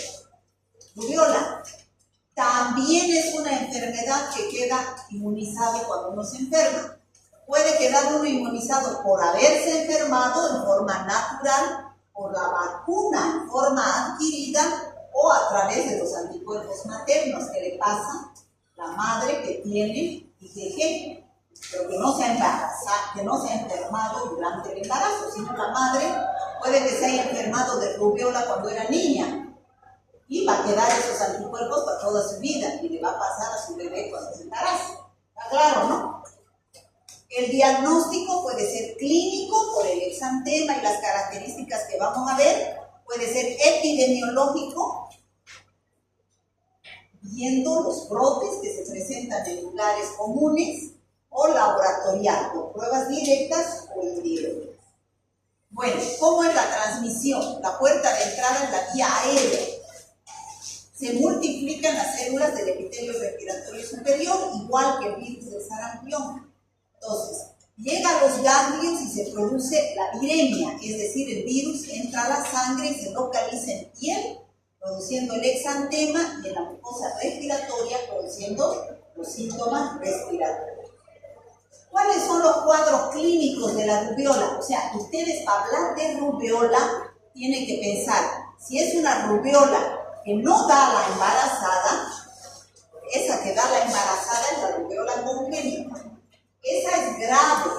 rubéola. También es una enfermedad que queda inmunizado cuando uno se enferma. Puede quedar uno inmunizado por haberse enfermado en forma natural, por la vacuna en forma adquirida o a través de los anticuerpos maternos que le pasa la madre que tiene IgG. Pero que no se ha embarazado, que no se ha enfermado durante el embarazo, sino la madre puede que se haya enfermado de rubéola cuando era niña y va a quedar esos anticuerpos para toda su vida y le va a pasar a su bebé cuando se embarace. ¿Está claro, no? El diagnóstico puede ser clínico por el exantema y las características que vamos a ver, puede ser epidemiológico, viendo los brotes que se presentan en lugares comunes, o laboratorial, por pruebas directas o indirectas. Bueno, ¿cómo es la transmisión? La puerta de entrada es la vía aérea. Se multiplican las células del epitelio respiratorio superior, igual que el virus del sarampión. Entonces, llega a los ganglios y se produce la viremia, es decir, el virus entra a la sangre y se localiza en piel, produciendo el exantema, y en la mucosa respiratoria, produciendo los síntomas respiratorios. ¿Cuáles son los cuadros clínicos de la rubiola? O sea, ustedes para hablar de rubiola tienen que pensar, si es una rubiola que no da a la embarazada, esa que da a la embarazada es la rubiola congénita. Esa es grave,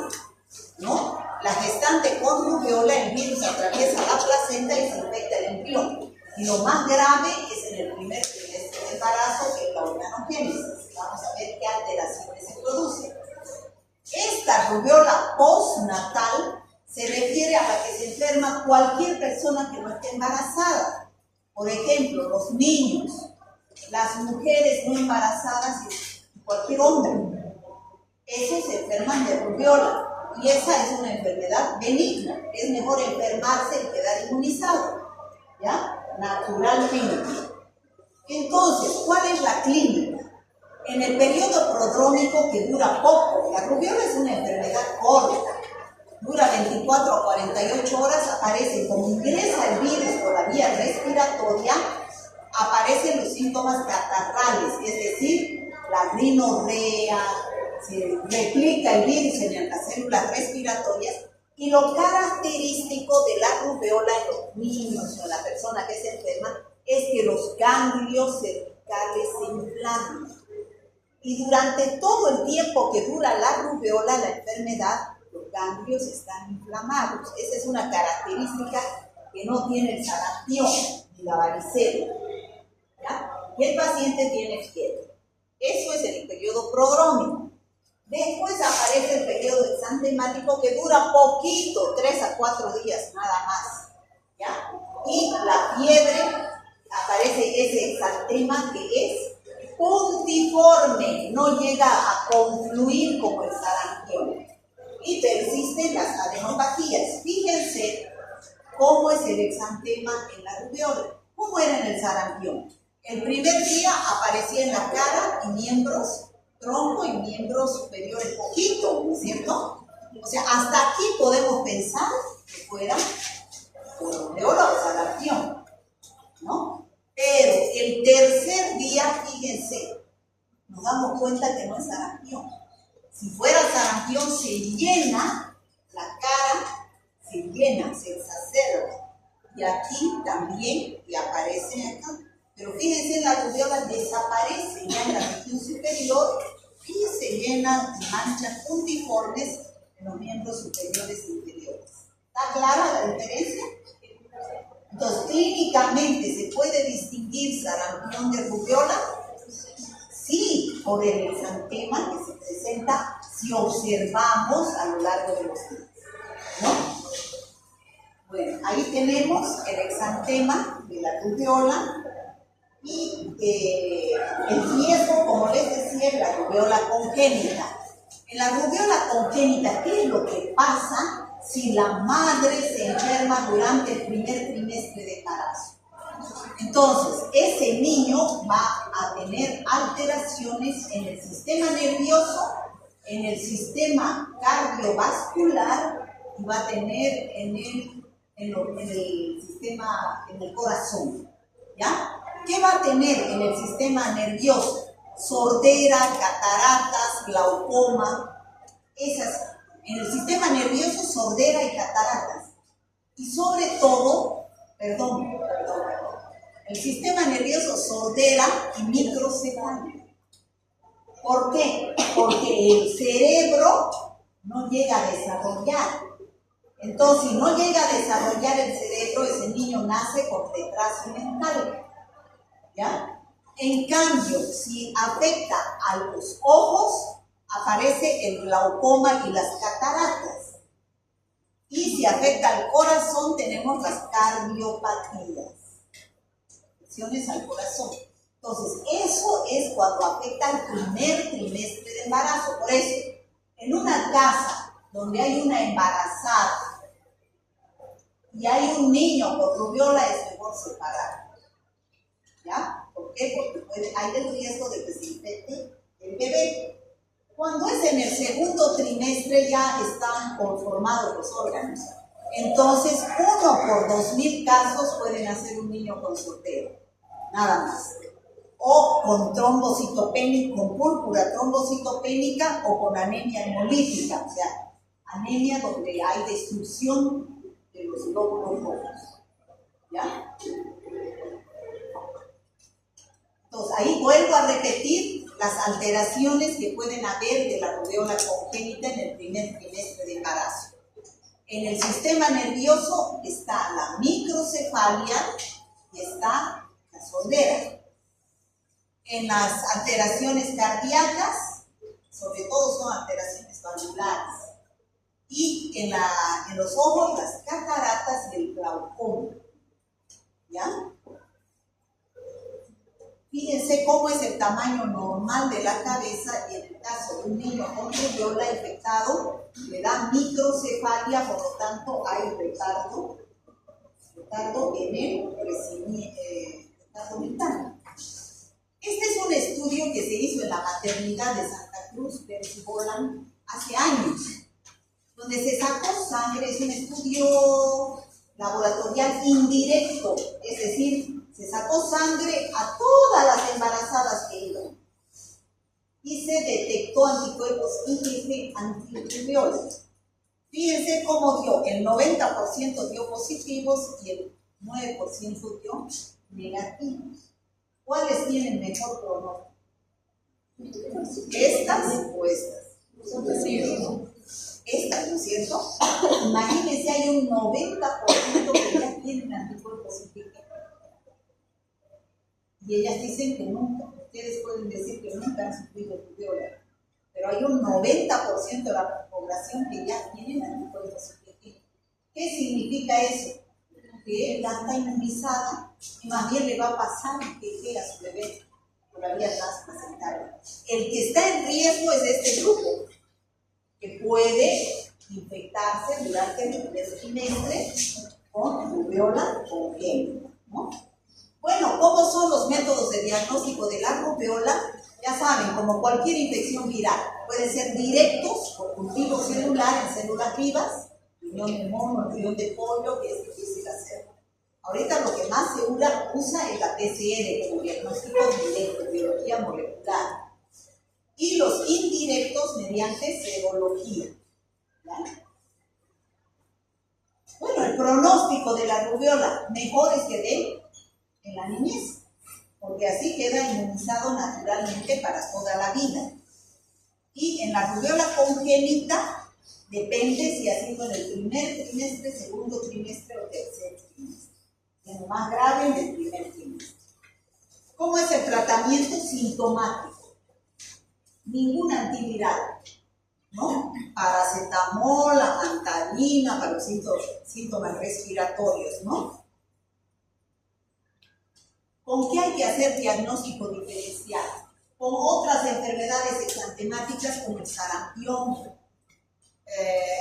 ¿no? La gestante con rubiola, el virus atraviesa la placenta y se infecta el embrión. Y lo más grave es en el primer trimestre de embarazo, que es la organogénesis. Vamos a ver qué alteraciones se producen. Esta rubiola postnatal se refiere a la que se enferma cualquier persona que no esté embarazada. Por ejemplo, los niños, las mujeres no embarazadas y cualquier hombre. Esos se enferman de rubiola y esa es una enfermedad benigna. Es mejor enfermarse y quedar inmunizado, ¿ya? Naturalmente. Entonces, ¿cuál es la clínica? En el periodo prodrómico, que dura poco, la rubiola es una enfermedad corta, dura 24 a 48 horas, aparece como ingresa el virus por la vía respiratoria, aparecen los síntomas catarrales, es decir, la rinorrea, se replica el virus en las células respiratorias, y lo característico de la rubiola en los niños o en la persona que se enferma es que los ganglios cervicales se inflaman. Y durante todo el tiempo que dura la rubiola, la enfermedad, los ganglios están inflamados. Esa es una característica que no tiene el sarampión ni la varicela, ¿ya? Y el paciente tiene fiebre. Eso es el periodo prodrómico. Después aparece el periodo exantemático, que dura poquito, 3 a 4 días nada más, ¿ya? Y la fiebre, aparece ese exantema que es puntiforme, no llega a confluir como el sarampión, y persisten las adenopatías. Fíjense cómo es el exantema en la rubiola, cómo era en el sarampión. El primer día aparecía en la cara y miembros, tronco y miembros superiores, poquito, ¿no es cierto? O sea, hasta aquí podemos pensar que fuera rubiola o sarampión, ¿no? Pero el tercer día, fíjense, nos damos cuenta que no es sarampión. Si fuera sarampión, se llena la cara, se llena, se exacerba. Y aquí también, y aparece acá. Pero fíjense, la rubiola desaparece ya en la región superior y se llenan manchas puntiformes en los miembros superiores e inferiores. ¿Está clara la diferencia? Entonces, clínicamente, ¿se puede distinguir sarampión de rubiola? Sí, por el exantema que se presenta si observamos a lo largo de los días, ¿no? Bueno, ahí tenemos el exantema de la rubiola y el riesgo, como les decía, es la rubiola congénita. En la rubiola congénita, ¿qué es lo que pasa si la madre se enferma durante el primer trimestre de embarazo? Entonces, ese niño va a tener alteraciones en el sistema nervioso, en el sistema cardiovascular, y va a tener en el sistema, en el corazón, ¿ya? ¿Qué va a tener en el sistema nervioso? Sordera, cataratas, glaucoma, esas. En el sistema nervioso, sordera y cataratas. Y sobre todo, el sistema nervioso, sordera y microcefalia. ¿Por qué? Porque el cerebro no llega a desarrollar. Entonces, si no llega a desarrollar el cerebro, ese niño nace con retraso mental. ¿Ya? En cambio, si afecta a los ojos, aparece el glaucoma y las cataratas. Y si afecta al corazón, tenemos las cardiopatías, afecciones al corazón. Entonces, eso es cuando afecta al primer trimestre de embarazo. Por eso, en una casa donde hay una embarazada y hay un niño con rubiola, es mejor separar. ¿Ya? ¿Por qué? Porque hay el riesgo de que se infecte el bebé. Cuando es en el segundo trimestre ya están conformados los órganos. Entonces, 1 por 2.000 casos puede nacer un niño con sorteo. Nada más. O con trombocitopénica, con púrpura trombocitopénica o con anemia hemolítica. O sea, anemia donde hay destrucción de los glóbulos rojos. ¿Ya? Entonces, ahí vuelvo a repetir las alteraciones que pueden haber de la rubéola congénita en el primer trimestre de embarazo. En el sistema nervioso está la microcefalia y está la sordera. En las alteraciones cardíacas, sobre todo son alteraciones valvulares. Y en los ojos, las cataratas y el glaucoma. ¿Ya? Fíjense cómo es el tamaño normal de la cabeza y en el caso de un niño con rubéola infectado le da microcefalia, por lo tanto hay retardo en el crecimiento, retardo mental. Este es un estudio que se hizo en la maternidad de Santa Cruz, Pérez y Bolan, hace años, donde se sacó sangre. Es un estudio laboratorial indirecto, es decir, se sacó sangre a todas las embarazadas que iban y se detectó anticuerpos IgG antirrubéola. Fíjense cómo dio, el 90% dio positivos y el 9% dio negativos. ¿Cuáles tienen mejor pronóstico? ¿Estas o estas? Estas, ¿no es cierto? Imagínense, hay un 90% que ya tienen anticuerpos IgG. Y ellas dicen que nunca, ustedes pueden decir que nunca han sufrido rubéola, pero hay un 90% de la población que ya tienen anticuerpos IgG. ¿Qué significa eso? Que ya está inmunizada y más bien le va a pasar IgG a su bebé por la vía transplacentaria. El que está en riesgo es este grupo, que puede infectarse durante el primer trimestre con rubéola congénita, ¿no? Bueno, ¿cómo son los métodos de diagnóstico de la rubéola? Ya saben, como cualquier infección viral, pueden ser directos por cultivo celular en células vivas, riñón de mono, riñón de pollo, que es difícil hacer. Ahorita lo que más se usa es la PCR como diagnóstico directo, biología molecular. Y los indirectos mediante serología. ¿Ya? Bueno, el pronóstico de la rubéola mejor es que dé en la niñez, porque así queda inmunizado naturalmente para toda la vida. Y en la rubéola congénita depende si ha sido en el primer trimestre, segundo trimestre o tercer trimestre. En lo más grave, en el primer trimestre. ¿Cómo es el tratamiento sintomático? Ningún antiviral, ¿no? Paracetamol, amantarina para los síntomas respiratorios, ¿no? ¿Con qué hay que hacer diagnóstico diferencial? Con otras enfermedades exantemáticas como el sarampión,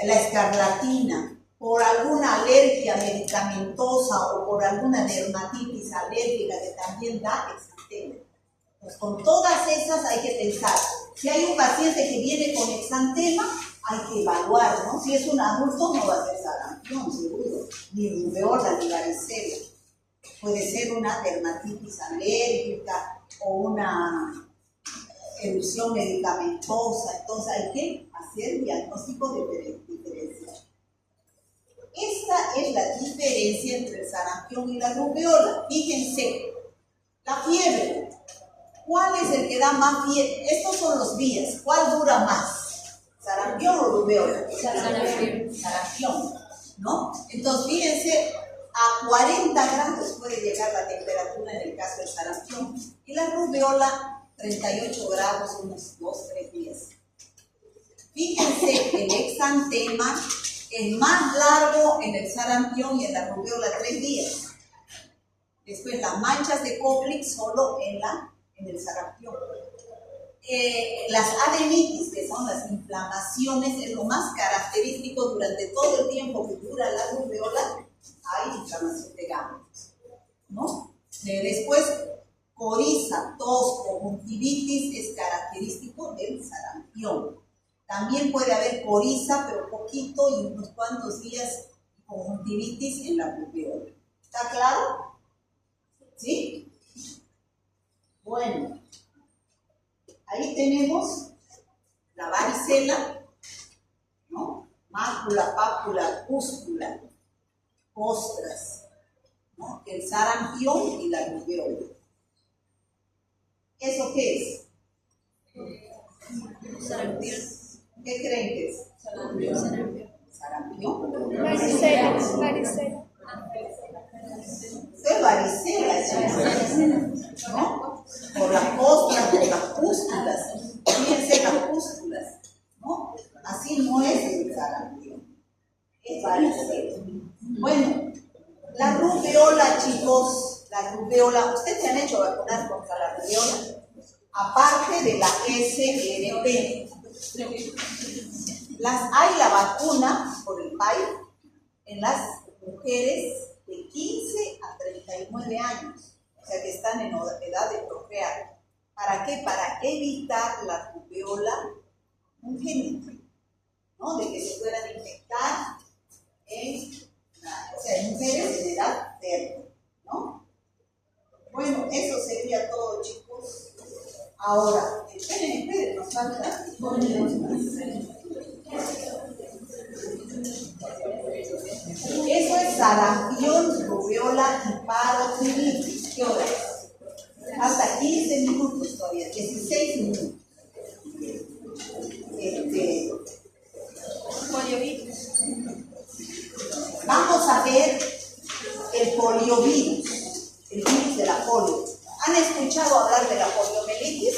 la escarlatina, por alguna alergia medicamentosa o por alguna dermatitis alérgica que también da exantema. Pues con todas esas hay que pensar. Si hay un paciente que viene con exantema, hay que evaluar, ¿no? Si es un adulto no va a ser sarampión, seguro, ni rubéola ni varicela. Puede ser una dermatitis alérgica o una erupción medicamentosa. Entonces hay que hacer diagnóstico diferencial. Esta es la diferencia entre el sarampión y la rubéola. Fíjense, la fiebre. ¿Cuál es el que da más fiebre? Estos son los días. ¿Cuál dura más? ¿Sarampión o rubéola? Sarampión, ¿no? Entonces, fíjense, a 40 grados puede llegar la temperatura en el caso caso el sarampión. Y la rubiola, 38 grados, unos 2-3 días. Fíjense que el exantema es más largo en el sarampión y en la rubiola 3 días. Después las manchas de Koplik solo en el sarampión. Las adenitis, que son las inflamaciones, es lo más característico durante todo el tiempo que dura la rubiola, hay inflamación de ganglios, ¿no? Después, coriza, tos, conjuntivitis es característico del sarampión. También puede haber coriza, pero poquito y unos cuantos días conjuntivitis en la rubiola. ¿Está claro? ¿Sí? Bueno. Ahí tenemos la varicela, ¿no? Mácula, pápula, pústula, costras, ¿no? El sarampión y la rubiola. ¿Eso qué es? Sarampión. ¿Qué creen que es? Sarampión. ¿Sarampión? Varicela. Es varicela, chicos, ¿no? Por las costras, por las pústulas. Fíjense las pústulas, ¿no? Así no es el sarampión, es varicela. Bueno, la rubiola, chicos, la rubiola, ¿ustedes se han hecho vacunar contra la rubiola? Aparte de la SRP. Hay la vacuna por el PAI en las mujeres de 15 a 39 años, o sea que están en edad de procrear. ¿Para qué? Para evitar la rubiola congénita, ¿no? De que se puedan infectar en mujeres en edad fértil, ¿no? Bueno, eso sería todo, chicos. Ahora, esperen, nos falta. Eso es sarampión, rubiola y parotiditis. ¿Qué hora es? Hasta 15 minutos todavía, 16 minutos. Poliovirus. Vamos a ver el poliovirus, el virus de la polio. ¿Han escuchado hablar de la poliomielitis?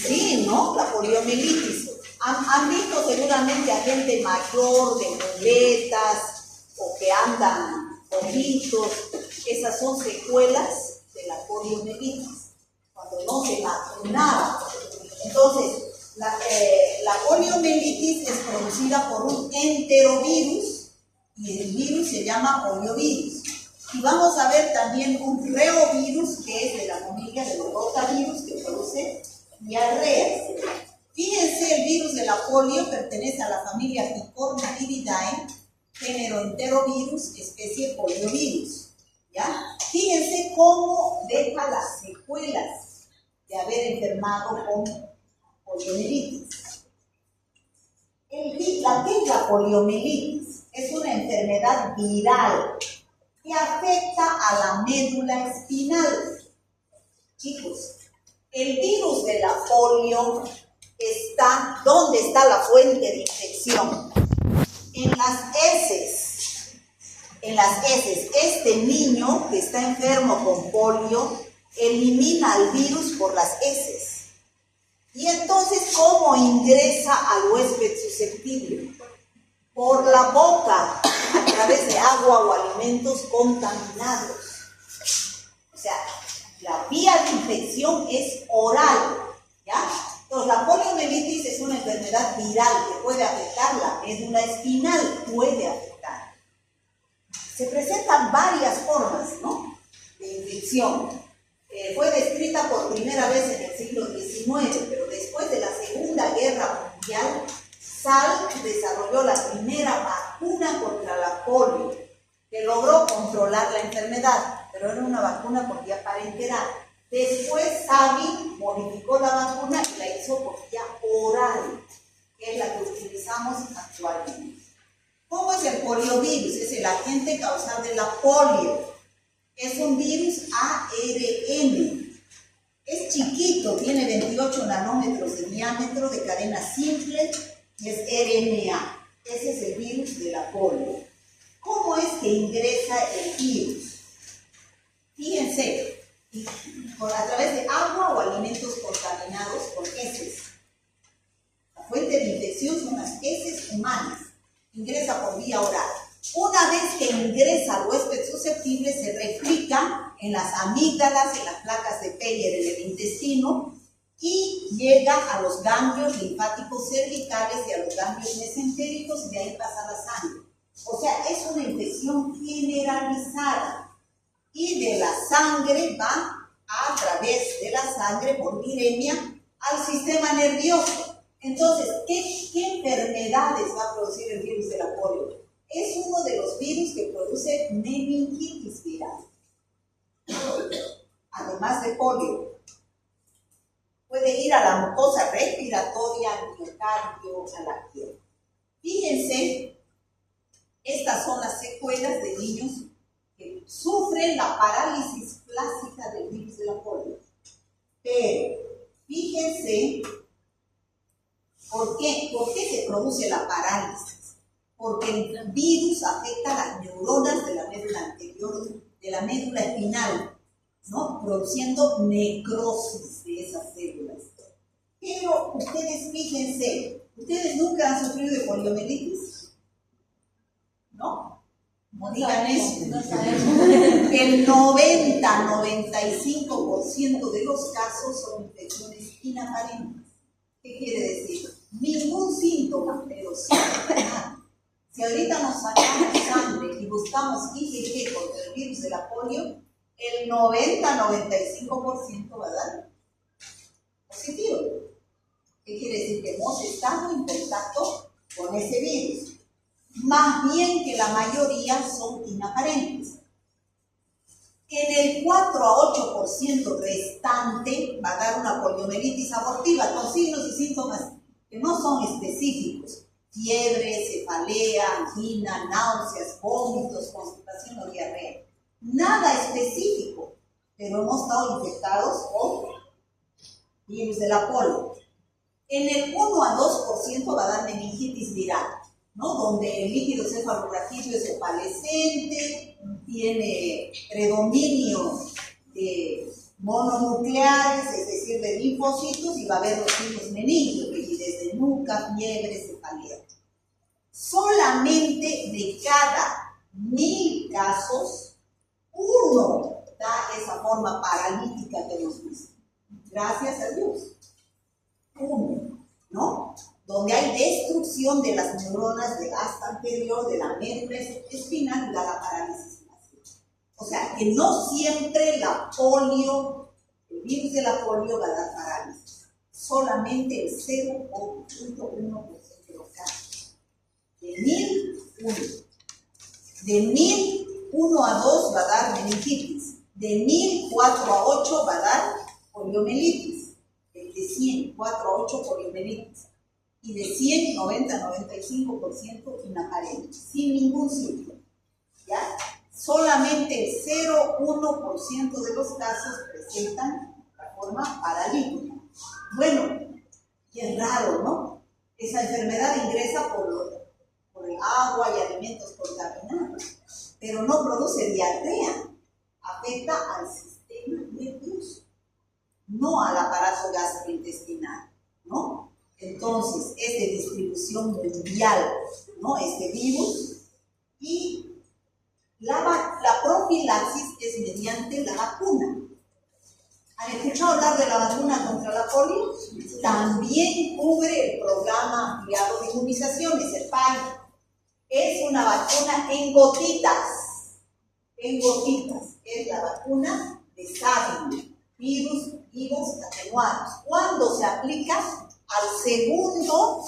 Sí, ¿no? La poliomielitis. Han visto seguramente a gente mayor, de muletas, o que andan cojitos. Esas son secuelas de la poliomielitis, cuando no se vacunaba. Entonces, la poliomielitis es producida por un enterovirus y el virus se llama poliovirus. Y vamos a ver también un reovirus, que es de la familia de los rotavirus, que produce diarreas. Fíjense, el virus de la polio pertenece a la familia Picornaviridae, género enterovirus, especie poliovirus. ¿Ya? Fíjense cómo deja las secuelas de haber enfermado con poliomielitis. ¿Qué es la poliomielitis? Es una enfermedad viral que afecta a la médula espinal. Chicos, el virus de la polio está, ¿dónde está la fuente de infección? En las heces. En las heces. Este niño que está enfermo con polio elimina al virus por las heces. Y entonces, ¿cómo ingresa al huésped susceptible? Por la boca, a través de agua o alimentos contaminados. O sea, la vía de infección es oral, ¿ya? Entonces, la poliomielitis es una enfermedad viral que puede afectar la médula espinal, puede afectar. Se presentan varias formas, ¿no?, de infección. Fue descrita por primera vez en el siglo XIX, pero después de la Segunda Guerra Mundial, Salk desarrolló la primera vacuna contra la polio, que logró controlar la enfermedad, pero era una vacuna por vía parenteral. Después Sabin modificó la vacuna y la hizo por vía oral, que es la que utilizamos actualmente. ¿Cómo es el poliovirus? Es el agente causal de la polio. Es un virus ARN. Es chiquito, tiene 28 nanómetros de diámetro, de cadena simple, y es RNA. Ese es el virus de la polio. ¿Cómo es que ingresa el virus? Fíjense, a través de agua o alimentos contaminados con heces. La fuente de infección son las heces humanas. Ingresa por vía oral. Una vez que ingresa al huésped susceptible, se replica en las amígdalas, en las placas de Peyer, en el intestino, y llega a los ganglios linfáticos cervicales y a los ganglios mesentéricos, y de ahí pasa la sangre. O sea, es una infección generalizada. Y de la sangre va a través de la sangre por viremia al sistema nervioso. Entonces, ¿qué enfermedades va a producir el virus de la polio? Es uno de los virus que produce meningitis viral, además de polio. Puede ir a la mucosa respiratoria, al miocardio, a la piel. Fíjense, estas son las secuelas de niños que sufren la parálisis plástica del virus de la polio. Pero, fíjense, ¿por qué se produce la parálisis? Porque el virus afecta a las neuronas de la médula anterior, de la médula espinal, ¿no? Produciendo necrosis de esas células. Pero ustedes fíjense, ¿ustedes nunca han sufrido de poliomielitis? ¿No? No digan eso. No sabemos. El 90-95% de los casos son infecciones inaparentes. ¿Qué quiere decir? Ningún síntoma, pero sí enfermedad. Si ahorita nos sacamos sangre y buscamos IgG contra el virus de la polio, el 90-95% va a dar positivo. ¿Qué quiere decir? Que hemos estado en contacto con ese virus. Más bien que la mayoría son inaparentes. En el 4 a 8% restante va a dar una poliomielitis abortiva con signos y síntomas que no son específicos. Fiebre, cefalea, angina, náuseas, vómitos, constipación o diarrea. Nada específico, pero hemos estado infectados con virus de la polio. En el 1 a 2% va a dar meningitis viral, ¿no? Donde el líquido cefalorraquídeo es opalescente, tiene predominio de mononucleares, es decir, de linfocitos, y va a haber los signos meningios, rigidez de nuca, fiebre, cefalea. Solamente de cada 1000 casos, uno da esa forma paralítica que hemos visto. Gracias a Dios. Uno, ¿no? Donde hay destrucción de las neuronas del asta anterior, de la médula espinal, y da la parálisis masiva. O sea, que no siempre la polio, el virus de la polio va a dar parálisis. Solamente el 0.1% de los casos. De 1000, 1. De 1000, 1 a 2 va a dar meningitis. De 1000, 4 a 8 va a dar poliomielitis. De 100, 4 a 8 poliomielitis. Y de 100, 90-95% inaparente, sin ningún síntoma. ¿Ya? Solamente el 0,1% de los casos presentan la forma paralítica. Bueno, y es raro, ¿no? Esa enfermedad ingresa por el agua y alimentos contaminados, pero no produce diarrea, afecta al sistema nervioso, no al aparato gastrointestinal, ¿no? Entonces, es de distribución mundial, ¿no? Este virus, y la profilaxis es mediante la vacuna. ¿Han escuchado hablar de la vacuna contra la polio? También cubre el programa ampliado de inmunizaciones, el PAI. Es una vacuna en gotitas. En gotitas. Es la vacuna de SARS, virus vivos atenuados. ¿Cuándo se aplica? Al segundo,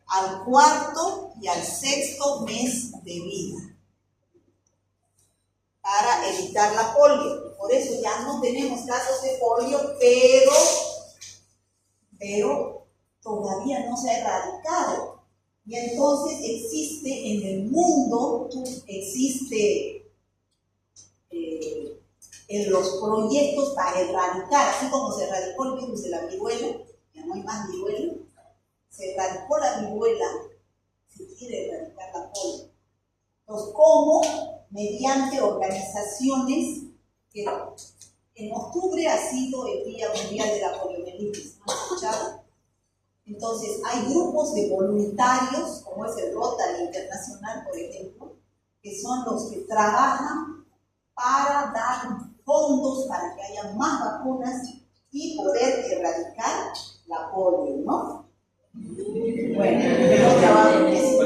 al cuarto y al sexto mes de vida, para evitar la polio. Por eso ya no tenemos casos de polio, pero todavía no se ha erradicado. Y entonces existe en el mundo, en los proyectos para erradicar, así como se erradicó el virus de la viruela, ya no hay más viruela, se erradicó la viruela, se quiere erradicar la polio. Entonces, ¿cómo? Mediante organizaciones que En octubre ha sido el Día Mundial de la Poliomielitis, ¿no han escuchado? Entonces, hay grupos de voluntarios, como es el Rotary Internacional, por ejemplo, que son los que trabajan para dar fondos para que haya más vacunas y poder erradicar la polio, ¿no? Bueno, pero trabajo en eso.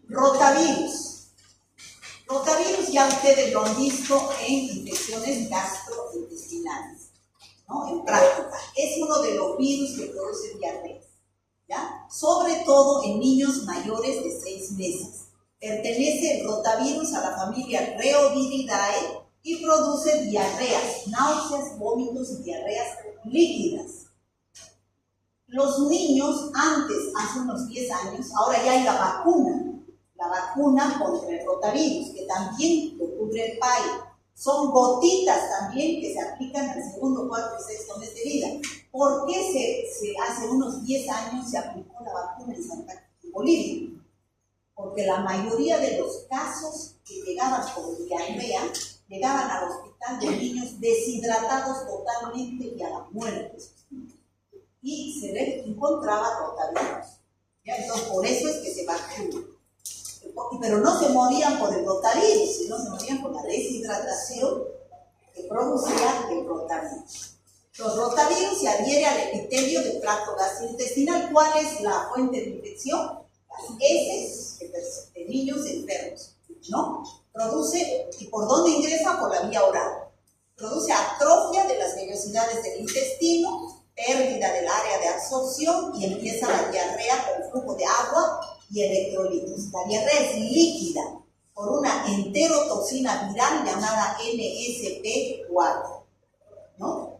Rotavirus. Rotavirus ya ustedes lo han visto en infecciones gastrointestinales, ¿no? En práctica. Es uno de los virus que producen diarrea, ¿ya? Sobre todo en niños mayores de 6 meses. Pertenece el rotavirus a la familia Reoviridae y produce diarreas, náuseas, vómitos y diarreas líquidas. Los niños antes, hace unos 10 años, ahora ya hay la vacuna contra el rotavirus, que también lo cubre el PAI. Son gotitas también que se aplican al segundo, cuarto y sexto mes de vida. ¿Por qué hace unos 10 años se aplicó la vacuna en Bolivia? Porque la mayoría de los casos que llegaban con diarrea llegaban al hospital de niños deshidratados totalmente y a la muerte. Y se les encontraba rotavirus. Entonces, por eso es que se vacuna. Pero no se morían por el rotavirus, sino se morían por la deshidratación que producía el rotavirus. Los rotavirus se adhieren al epitelio del tracto gastrointestinal. ¿Cuál es la fuente de infección? Las heces de niños enfermos, ¿no? Produce, ¿y por dónde ingresa? Por la vía oral. Produce atrofia de las vellosidades del intestino, pérdida del área de absorción y empieza la diarrea con flujo de agua y electrolitos. La diarrea es líquida por una enterotoxina viral llamada NSP4, ¿no?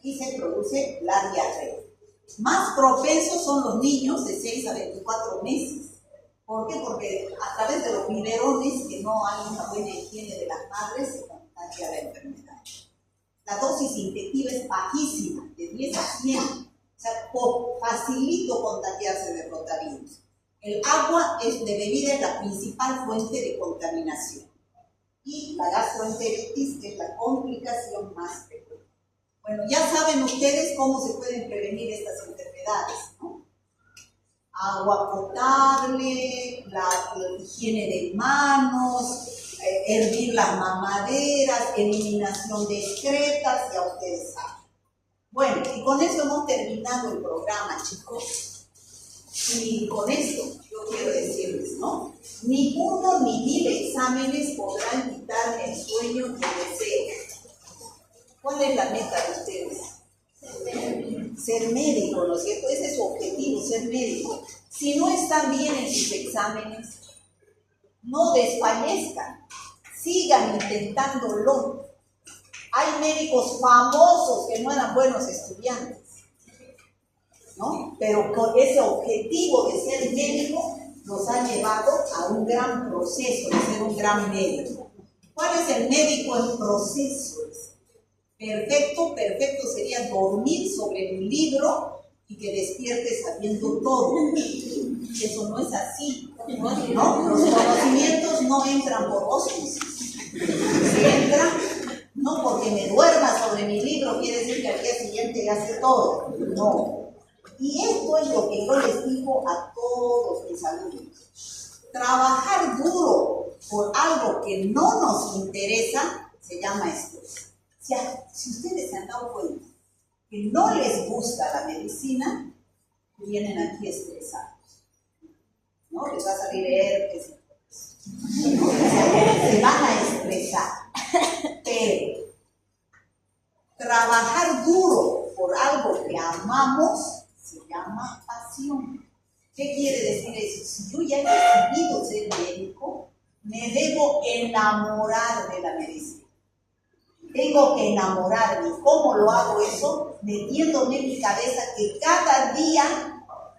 Y se produce la diarrea. Más propensos son los niños de 6 a 24 meses. ¿Por qué? Porque a través de los biberones, que no hay una buena higiene de las madres, se contagia la enfermedad. La dosis infectiva es bajísima, de 10 a 100. O sea, facilito contagiarse de rotavirus. El agua de bebida es la principal fuente de contaminación. Y la gastroenteritis es la complicación más frecuente. Bueno, ya saben ustedes cómo se pueden prevenir estas enfermedades, ¿no? Agua potable, la higiene de manos, hervir las mamaderas, eliminación de excretas, ya ustedes saben. Bueno, y con eso hemos terminado el programa, chicos. Y con esto yo quiero decirles, ¿no? Ni uno ni 1000 exámenes podrán quitarme el sueño y el deseo. ¿Cuál es la meta de ustedes? Ser médico, ¿no es cierto? Ese es su objetivo, ser médico. Si no están bien en sus exámenes, no desfallezcan, sigan intentándolo. Hay médicos famosos que no eran buenos estudiantes, ¿no? Pero con ese objetivo de ser médico nos ha llevado a un gran proceso de ser un gran médico. ¿Cuál es el médico en proceso? Perfecto sería dormir sobre un libro y que despiertes sabiendo todo. Eso no es así, ¿no? Los conocimientos no entran por osmosis. Se entra no porque me duerma sobre mi libro, quiere decir que al día siguiente ya sé todo. No. Y esto es lo que yo les digo a todos mis alumnos. Trabajar duro por algo que no nos interesa se llama estrés. Si ustedes se han dado cuenta que no les gusta la medicina, vienen aquí estresados, ¿no? Les va a salir herpes, ¿no? Se van a estresar. Pero trabajar duro por algo que amamos se llama pasión. ¿Qué quiere decir eso? Si yo ya he decidido ser médico, me debo enamorar de la medicina. Tengo que enamorarme. ¿Cómo lo hago eso? Metiéndome en mi cabeza que cada día,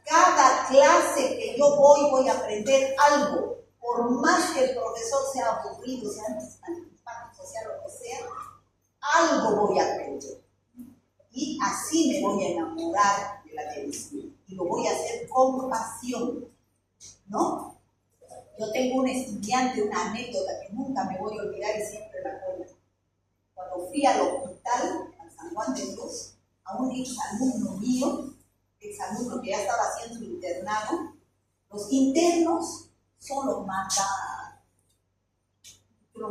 cada clase que yo voy a aprender algo. Por más que el profesor sea aburrido, sea antipático, sea lo que sea, algo voy a aprender. Y así me voy a enamorar de la medicina. Y lo voy a hacer con pasión, ¿no? Yo tengo un estudiante, una anécdota que nunca me voy a olvidar y siempre la cuento. fui al hospital, al San Juan de Dios, a un exalumno mío, exalumno que ya estaba haciendo su internado. Los internos son los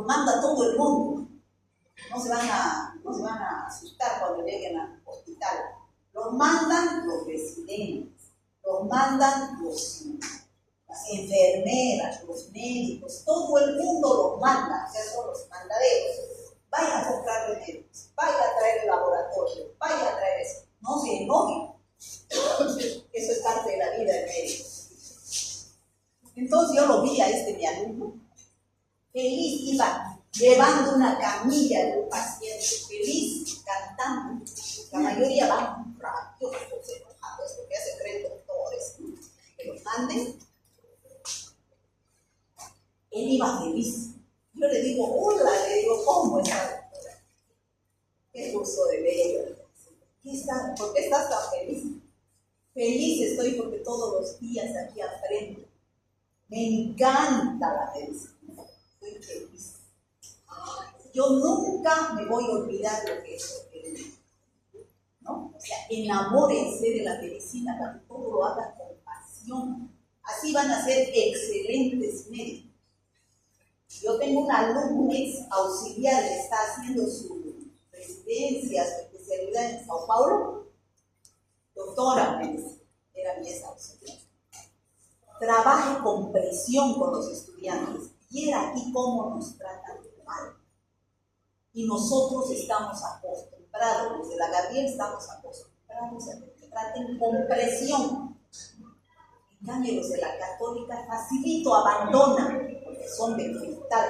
manda todo el mundo. No se van a asustar cuando lleguen al hospital. Los mandan los residentes, los mandan las enfermeras, los médicos, todo el mundo los manda, o sea, son los mandaderos. Vaya a comprar remedios, vaya a traer el laboratorio, vaya a traer eso. No se enojen. Eso es parte de la vida del médico. Entonces yo lo vi a mi alumno, feliz, iba llevando una camilla de un paciente, feliz, cantando. La mayoría van rabiosos, enojados, porque ya se creen doctores, ¿no? Que los manden. Él iba feliz. Yo le digo, hola, le digo, ¿cómo está, doctora? ¿Qué curso de ley? ¿Por qué estás tan feliz? Feliz estoy porque todos los días aquí aprendo. Me encanta la medicina. Estoy feliz. Yo nunca me voy a olvidar lo que es el, ¿no? O sea, enamórense de la medicina, para que todo lo hagan con pasión. Así van a ser excelentes médicos. Yo tengo un alumno, un ex auxiliar que está haciendo su residencia, su especialidad en Sao Paulo. Doctora, me dice, era mi ex auxiliar. Trabaje con presión con los estudiantes. Y era aquí cómo nos tratan mal. Y nosotros estamos acostumbrados, desde la Gabriel estamos acostumbrados a que te traten con presión. En cambio, los de la Católica facilito abandonan, porque son de cristal.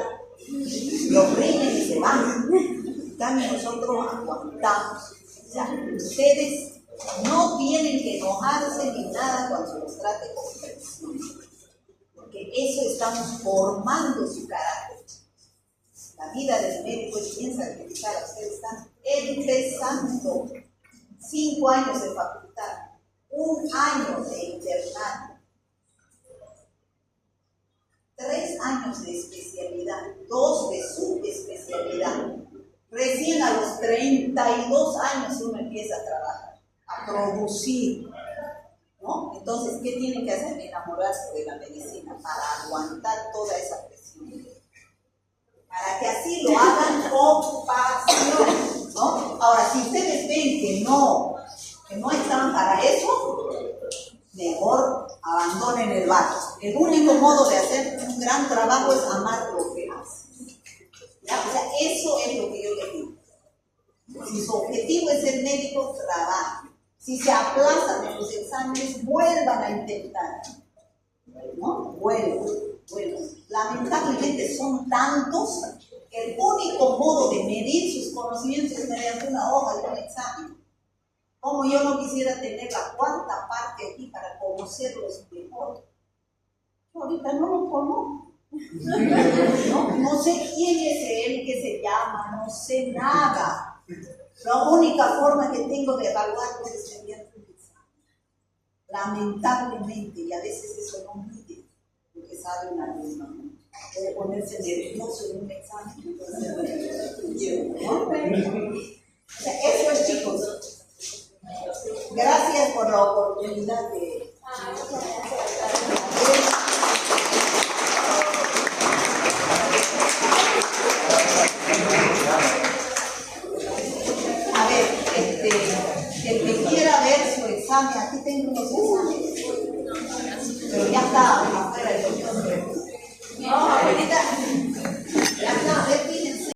Los rinden y se van. En cambio, nosotros aguantamos. O sea, ustedes no tienen que enojarse ni nada cuando se los trate con presión. Porque eso estamos formando su carácter. La vida del médico es bien sacrificada. Ustedes están empezando 5 años de facultad, 1 año de internado, 3 años de especialidad, 2 de subespecialidad. Recién a los 32 años uno empieza a trabajar, a producir, ¿no? Entonces, ¿qué tienen que hacer? Enamorarse de la medicina para aguantar toda esa presión. Para que así lo hagan con pasión, ¿no? Ahora, si ustedes ven que no están para eso, mejor abandonen el barco. El único modo de hacer un gran trabajo es amar lo que hacen. ¿Ya? O sea, eso es lo que yo les digo. Si su objetivo es ser médico, trabajen. Si se aplazan en los exámenes, vuelvan a intentar, ¿no? Vuelvan. Lamentablemente son tantos que el único modo de medir sus conocimientos es mediante una hoja de un examen. Como yo no quisiera tener la 4ª parte aquí para conocerlos mejor. Yo ahorita no lo conozco. No sé quién es él, qué se llama, no sé nada. La única forma que tengo de evaluarlos es mediante un examen. Lamentablemente, y a veces eso no mide lo que sabe una alumna, ¿no? Puede ponerse nervioso en un examen. ¿No? O sea, eso es, chicos. Gracias por la oportunidad de